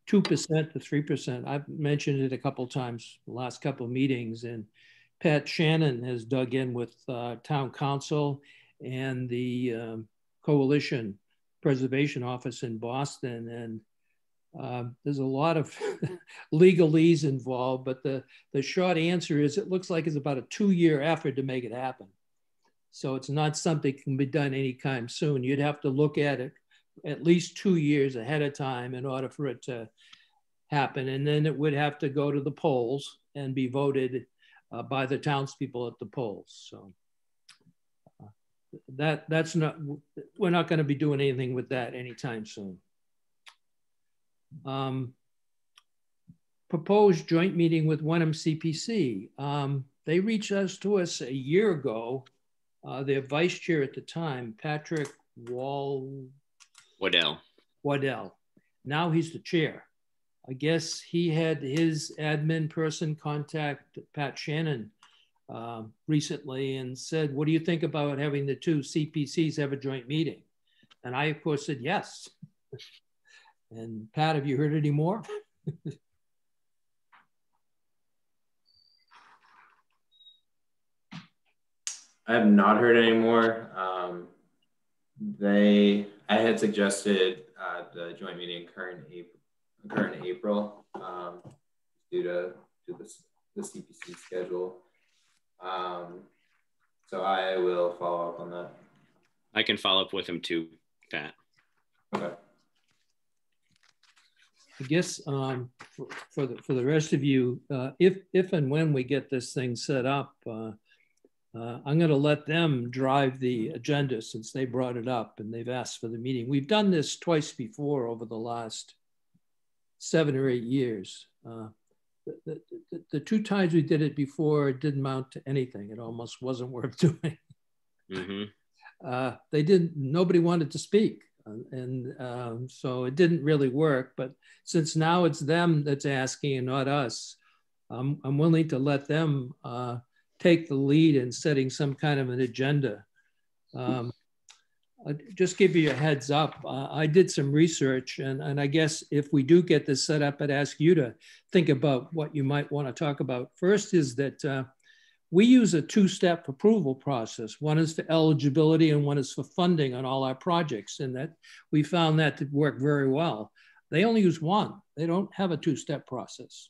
2% to 3%. I've mentioned it a couple times the last couple of meetings, and Pat Shannon has dug in with town council and the Coalition Preservation Office in Boston, and there's a lot of legalese involved, but the short answer is it looks like it's about a 2-year effort to make it happen. So it's not something that can be done anytime soon. You'd have to look at it at least 2 years ahead of time in order for it to happen. And then it would have to go to the polls and be voted by the townspeople at the polls. So that's not, we're not going to be doing anything with that anytime soon. Proposed joint meeting with Wenham CPC. They reached out to us a year ago. Their vice chair at the time, Patrick Waddell. Now he's the chair. I guess he had his admin person contact Pat Shannon recently and said, what do you think about having the two CPCs have a joint meeting? And I, of course, said yes. And Pat, have you heard any more? I have not heard any more. I had suggested the joint meeting occur in April due to the CPC schedule. So I will follow up on that. I can follow up with him too, Pat. Okay. I guess for the rest of you, if and when we get this thing set up, I'm going to let them drive the agenda since they brought it up and they've asked for the meeting. We've done this twice before over the last 7 or 8 years. The 2 times we did it before, it didn't amount to anything. It almost wasn't worth doing. Mm-hmm. Nobody wanted to speak. And so it didn't really work, but since now it's them that's asking and not us, I'm willing to let them take the lead in setting some kind of an agenda. I'll just give you a heads up. I did some research, and I guess if we do get this set up, I'd ask you to think about what you might want to talk about. First is that we use a 2-step approval process. One is for eligibility and one is for funding on all our projects, and that we found that to work very well. They only use one. They don't have a 2-step process.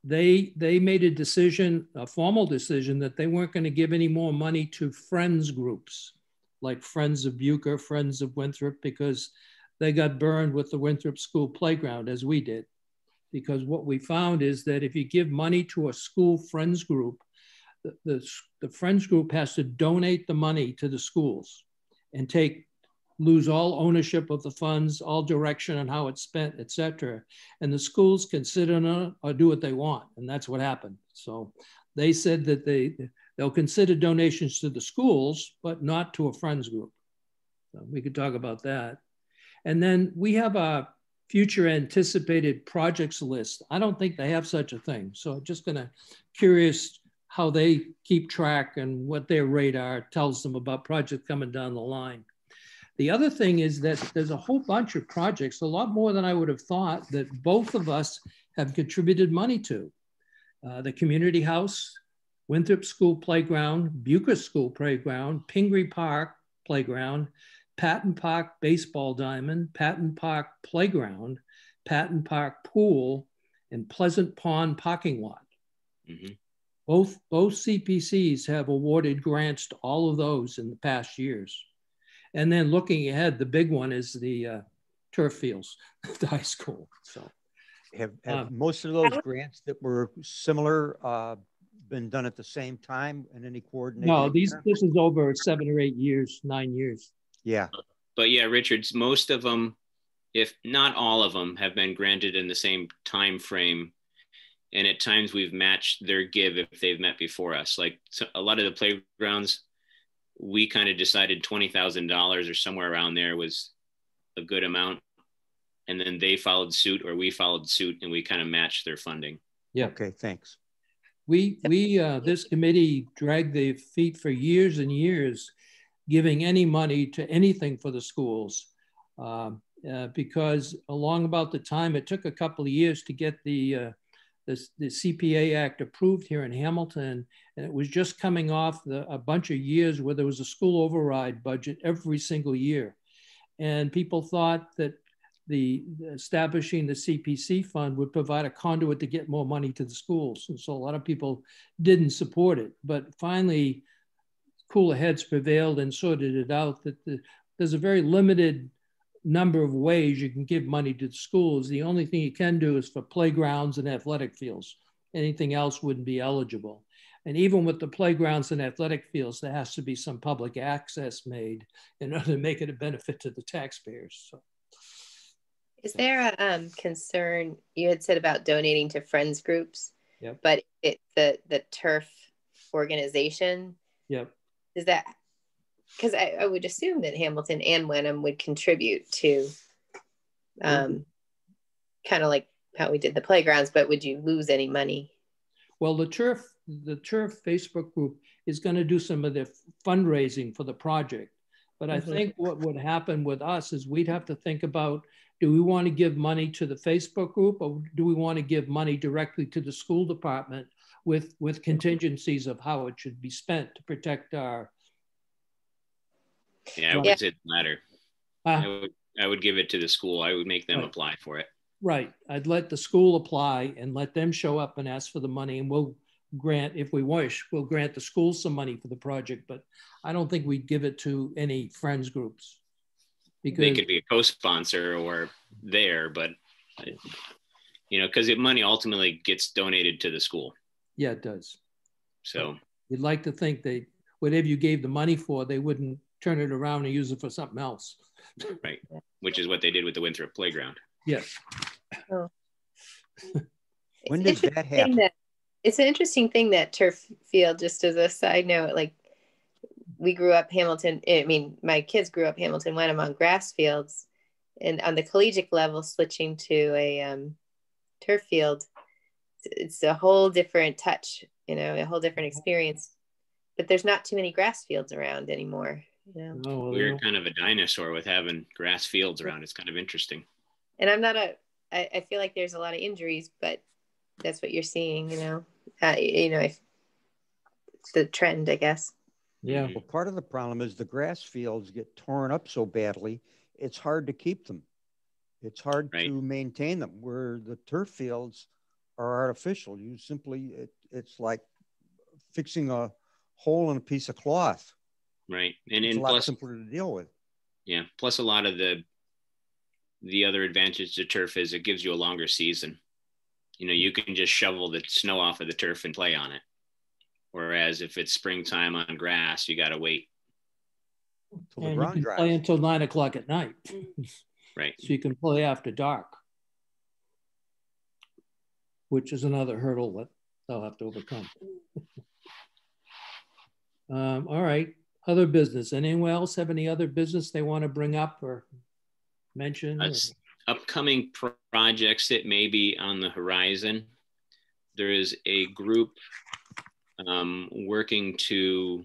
They made a decision, a formal decision, that they weren't going to give any more money to friends groups like Friends of Bucher, Friends of Winthrop, because they got burned with the Winthrop School playground, as we did. Because what we found is that if you give money to a school friends group, the friends group has to donate the money to the schools and lose all ownership of the funds, all direction on how it's spent, et cetera. And the schools can sit on it or do what they want. And that's what happened. So they said that they'll consider donations to the schools, but not to a friends group. So we could talk about that. And then we have a future anticipated projects list. I don't think they have such a thing. So just curious how they keep track and what their radar tells them about projects coming down the line. The other thing is that there's a whole bunch of projects, a lot more than I would have thought, that both of us have contributed money to. The community house, Winthrop School Playground, Bucas School Playground, Pingree Park Playground, Patton Park Baseball Diamond, Patton Park Playground, Patton Park Pool, and Pleasant Pond Parking Lot. Mm-hmm. Both CPCs have awarded grants to all of those in the past years. And then looking ahead, the big one is the turf fields at the high school. So, have most of those grants that were similar been done at the same time and any coordination? No, this is over 7 or 8 years, 9 years. Yeah. But yeah, Richards, most of them, if not all of them, have been granted in the same time frame. And at times we've matched their give if they've met before us. Like a lot of the playgrounds, we kind of decided $20,000 or somewhere around there was a good amount. And then they followed suit or we followed suit and we kind of matched their funding. Yeah. Okay, thanks. We this committee dragged their feet for years and years, giving any money to anything for the schools. Because along about the time, it took a couple of years to get the CPA Act approved here in Hamilton. And it was just coming off a bunch of years where there was a school override budget every single year. And people thought that establishing the CPC fund would provide a conduit to get more money to the schools. And so a lot of people didn't support it. But finally, cooler heads prevailed and sorted it out that there's a very limited number of ways you can give money to the schools. The only thing you can do is for playgrounds and athletic fields. Anything else wouldn't be eligible. And even with the playgrounds and athletic fields, there has to be some public access made in order to make it a benefit to the taxpayers. So. Is there a concern you had said about donating to friends groups? Yep. But the turf organization. Yep. Is that, because I would assume that Hamilton and Wenham would contribute to kind of like how we did the playgrounds, but would you lose any money? Well, the turf Facebook group is going to do some of the fundraising for the project. But I think what would happen with us is we'd have to think about, do we want to give money to the Facebook group or do we want to give money directly to the school department with contingencies of how it should be spent to protect our... Yeah, I would say it doesn't matter. I would give it to the school. I would make them apply for it. Right. I'd let the school apply and let them show up and ask for the money, and we'll grant, if we wish, we'll grant the school some money for the project, but I don't think we'd give it to any friends groups. Because they could be a co-sponsor or there, but because the money ultimately gets donated to the school. Yeah, it does. So you'd like to think whatever you gave the money for, they wouldn't turn it around and use it for something else. Right, which is what they did with the Winthrop Playground. Yes. Oh. When did that happen? It's an interesting thing, that turf field, just as a side note, like we grew up Hamilton, I mean, my kids grew up Hamilton, Wenham on grass fields, and on the collegiate level, switching to a turf field, it's a whole different touch, a whole different experience, but there's not too many grass fields around anymore. We're kind of a dinosaur with having grass fields around. It's kind of interesting. And I feel like there's a lot of injuries, but that's what you're seeing, it's the trend, I guess. Yeah. Well, part of the problem is the grass fields get torn up so badly, it's hard to keep them. It's hard to maintain them, where the turf fields are artificial. You simply, it's like fixing a hole in a piece of cloth. Right. And it's a lot simpler to deal with. Yeah. Plus a lot of the the other advantage to turf is it gives you a longer season. You know, you can just shovel the snow off of the turf and play on it. Whereas if it's springtime on grass, you got to wait. And you can play until 9 o'clock at night. Right. So you can play after dark, which is another hurdle that they'll have to overcome. All right. Other business. Anyone else have any other business they want to bring up or mention? Upcoming projects that may be on the horizon. There is a group working to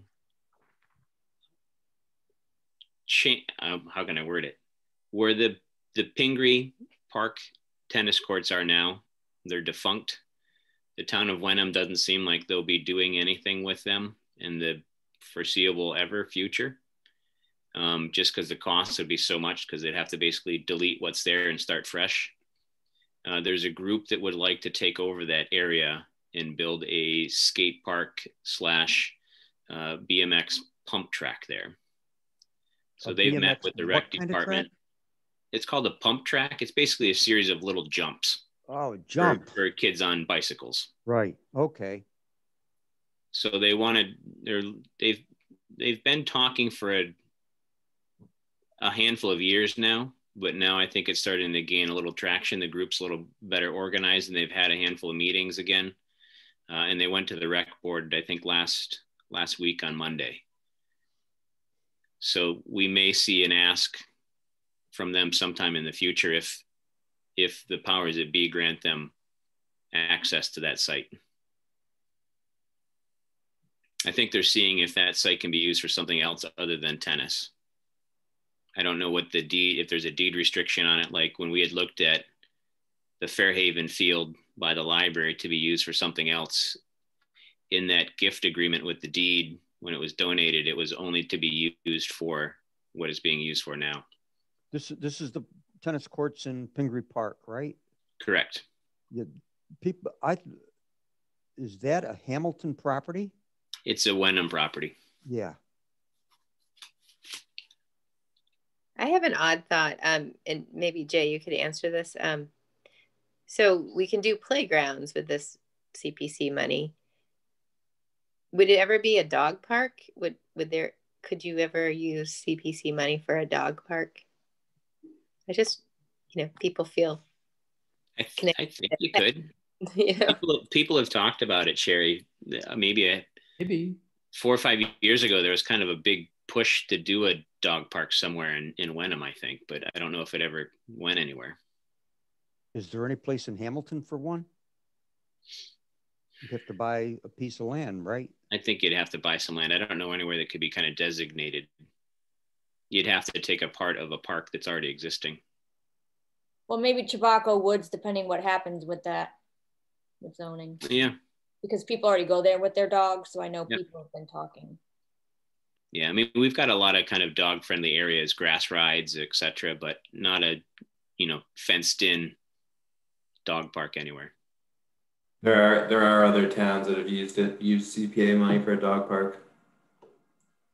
change, how can I word it? Where the Pingree Park tennis courts are now, they're defunct. The town of Wenham doesn't seem like they'll be doing anything with them in the foreseeable ever future. Just because the cost would be so much, because they'd have to basically delete what's there and start fresh. There's a group that would like to take over that area and build a skate park / BMX pump track there. So they've BMX, met with the rec department. It's called a pump track. It's basically a series of little jumps. Oh, jump. For kids on bicycles. Right, okay. So they wanted, they've been talking for a handful of years now, but now I think it's starting to gain a little traction. The group's a little better organized, and they've had a handful of meetings again. And they went to the rec board, I think last week on Monday. So we may see an ask from them sometime in the future if the powers that be grant them access to that site. I think they're seeing if that site can be used for something else other than tennis. I don't know what the deed, if there's a deed restriction on it, like when we had looked at the Fairhaven field by the library to be used for something else. In that gift agreement with the deed, when it was donated, it was only to be used for what it's being used for now. This is the tennis courts in Pingree Park, right? Correct. Yeah, is that a Hamilton property? It's a Wenham property. Yeah. I have an odd thought, and maybe Jay, you could answer this. So we can do playgrounds with this CPC money. Would it ever be a dog park? Could you ever use CPC money for a dog park? I just, people feel. I think you could. Yeah. People have talked about it, Sherry. Maybe 4 or 5 years ago, there was kind of a big push to do a dog park somewhere in Wenham, I think, but I don't know if it ever went anywhere. Is there any place in Hamilton for one? You have to buy a piece of land, right? I think you'd have to buy some land. I don't know anywhere that could be kind of designated. You'd have to take a part of a park that's already existing. Well, maybe Chabaco Woods, depending what happens with that, with zoning. Yeah. Because people already go there with their dogs, so I know people have been talking. Yeah, I mean, we've got a lot of kind of dog-friendly areas, grass rides, etc., but not a, fenced-in dog park anywhere. There are other towns that have used CPA money for a dog park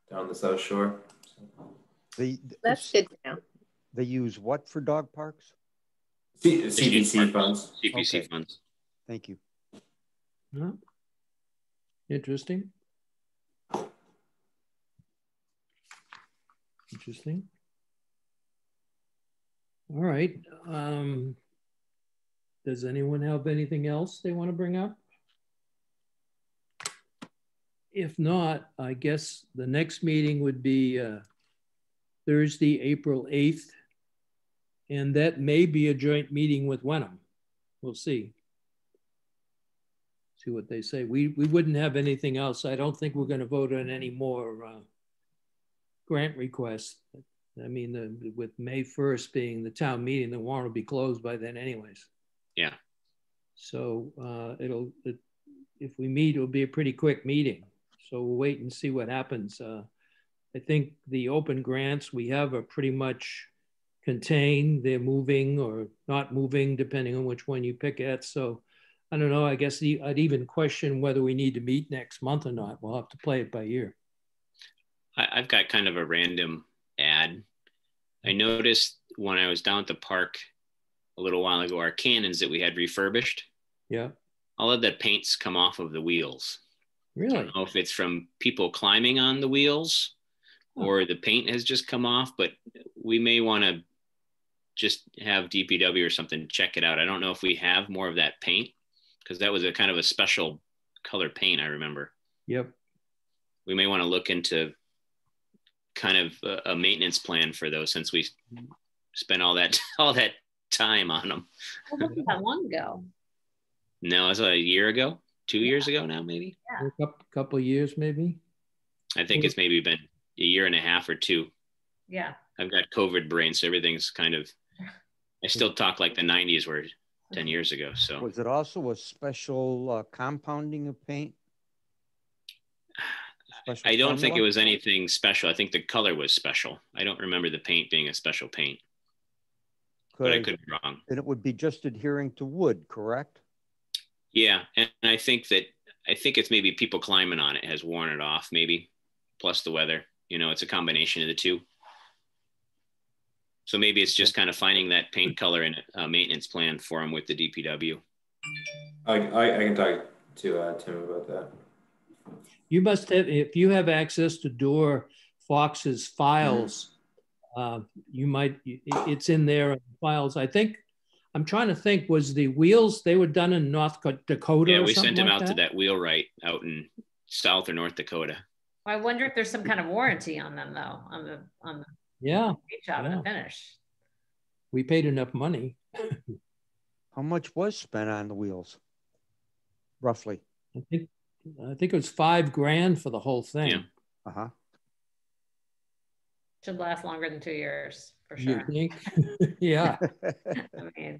down the South Shore. That's good now. They use what for dog parks? CPC funds. CPC funds. Thank you. Interesting. Interesting. All right. Does anyone have anything else they want to bring up? If not, I guess the next meeting would be Thursday, April 8th. And that may be a joint meeting with Wenham. We'll see. See what they say. We wouldn't have anything else. I don't think we're going to vote on any more grant requests. I mean, with May 1st being the town meeting, the warrant will be closed by then anyways. Yeah. So if we meet, it'll be a pretty quick meeting. So we'll wait and see what happens. I think the open grants we have are pretty much contained. They're moving or not moving, depending on which one you pick at. So I don't know. I guess I'd even question whether we need to meet next month or not. We'll have to play it by ear. I've got kind of a random ad. I noticed when I was down at the park a little while ago, our cannons that we had refurbished. Yeah. All of the paint's come off of the wheels. Really? I don't know if it's from people climbing on the wheels or the paint has just come off, but we may want to just have DPW or something check it out. I don't know if we have more of that paint because that was a kind of a special color paint, I remember. Yep. We may want to look into kind of a maintenance plan for those since we spent all that time on them. It wasn't that long ago. No, it was a year ago, 2 years ago now, maybe. Yeah. A couple of years, maybe. I think it's maybe been a year and a half or two. Yeah. I've got COVID brain, so everything's kind of, I still talk like the 90s were 10 years ago. So was it also a special compounding of paint? I don't think it was anything special. I think the color was special. I don't remember the paint being a special paint, but I could be wrong. And it would be just adhering to wood, correct? Yeah, and I think it's maybe people climbing on it has worn it off, maybe, plus the weather. You know, it's a combination of the two. So maybe it's just kind of finding that paint color in a maintenance plan for them with the DPW. I can talk to Tim about that. You must have, if you have access to Door Fox's files, you might, it's in there files. I think, I'm trying to think, was the wheels, they were done in North Dakota? Yeah, or we sent them like out to that wheelwright out in South or North Dakota. I wonder if there's some kind of warranty on them though, on the yeah, paint job and the finish. We paid enough money. How much was spent on the wheels, roughly? I think it was $5,000 for the whole thing. Yeah. Uh-huh. Should last longer than 2 years for sure. You think? Yeah. I mean,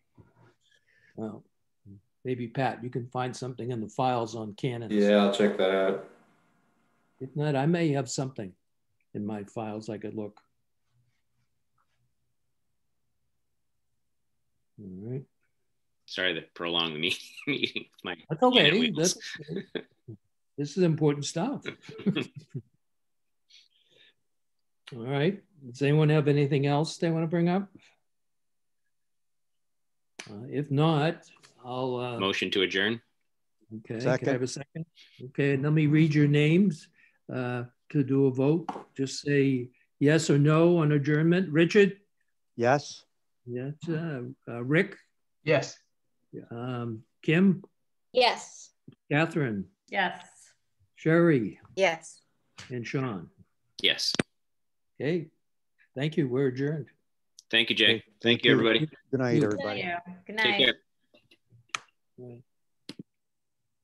Well, maybe Pat, you can find something in the files on cannons. Yeah, I'll check that out. If not, I may have something in my files I could look. All right. Sorry to prolong the meeting. That's okay. This is important stuff. All right. Does anyone have anything else they want to bring up? If not, I'll... Motion to adjourn. Okay, second. Can I have a second? Okay, let me read your names to do a vote. Just say yes or no on adjournment. Richard? Yes. Yes. Rick? Yes. Kim? Yes. Catherine? yes. Sherry? Yes. And Sean? Yes. Okay, thank you. We're adjourned. Thank you, Jay. Okay, Thank you, everybody. Good night, you. everybody. Good Take night. care. Right.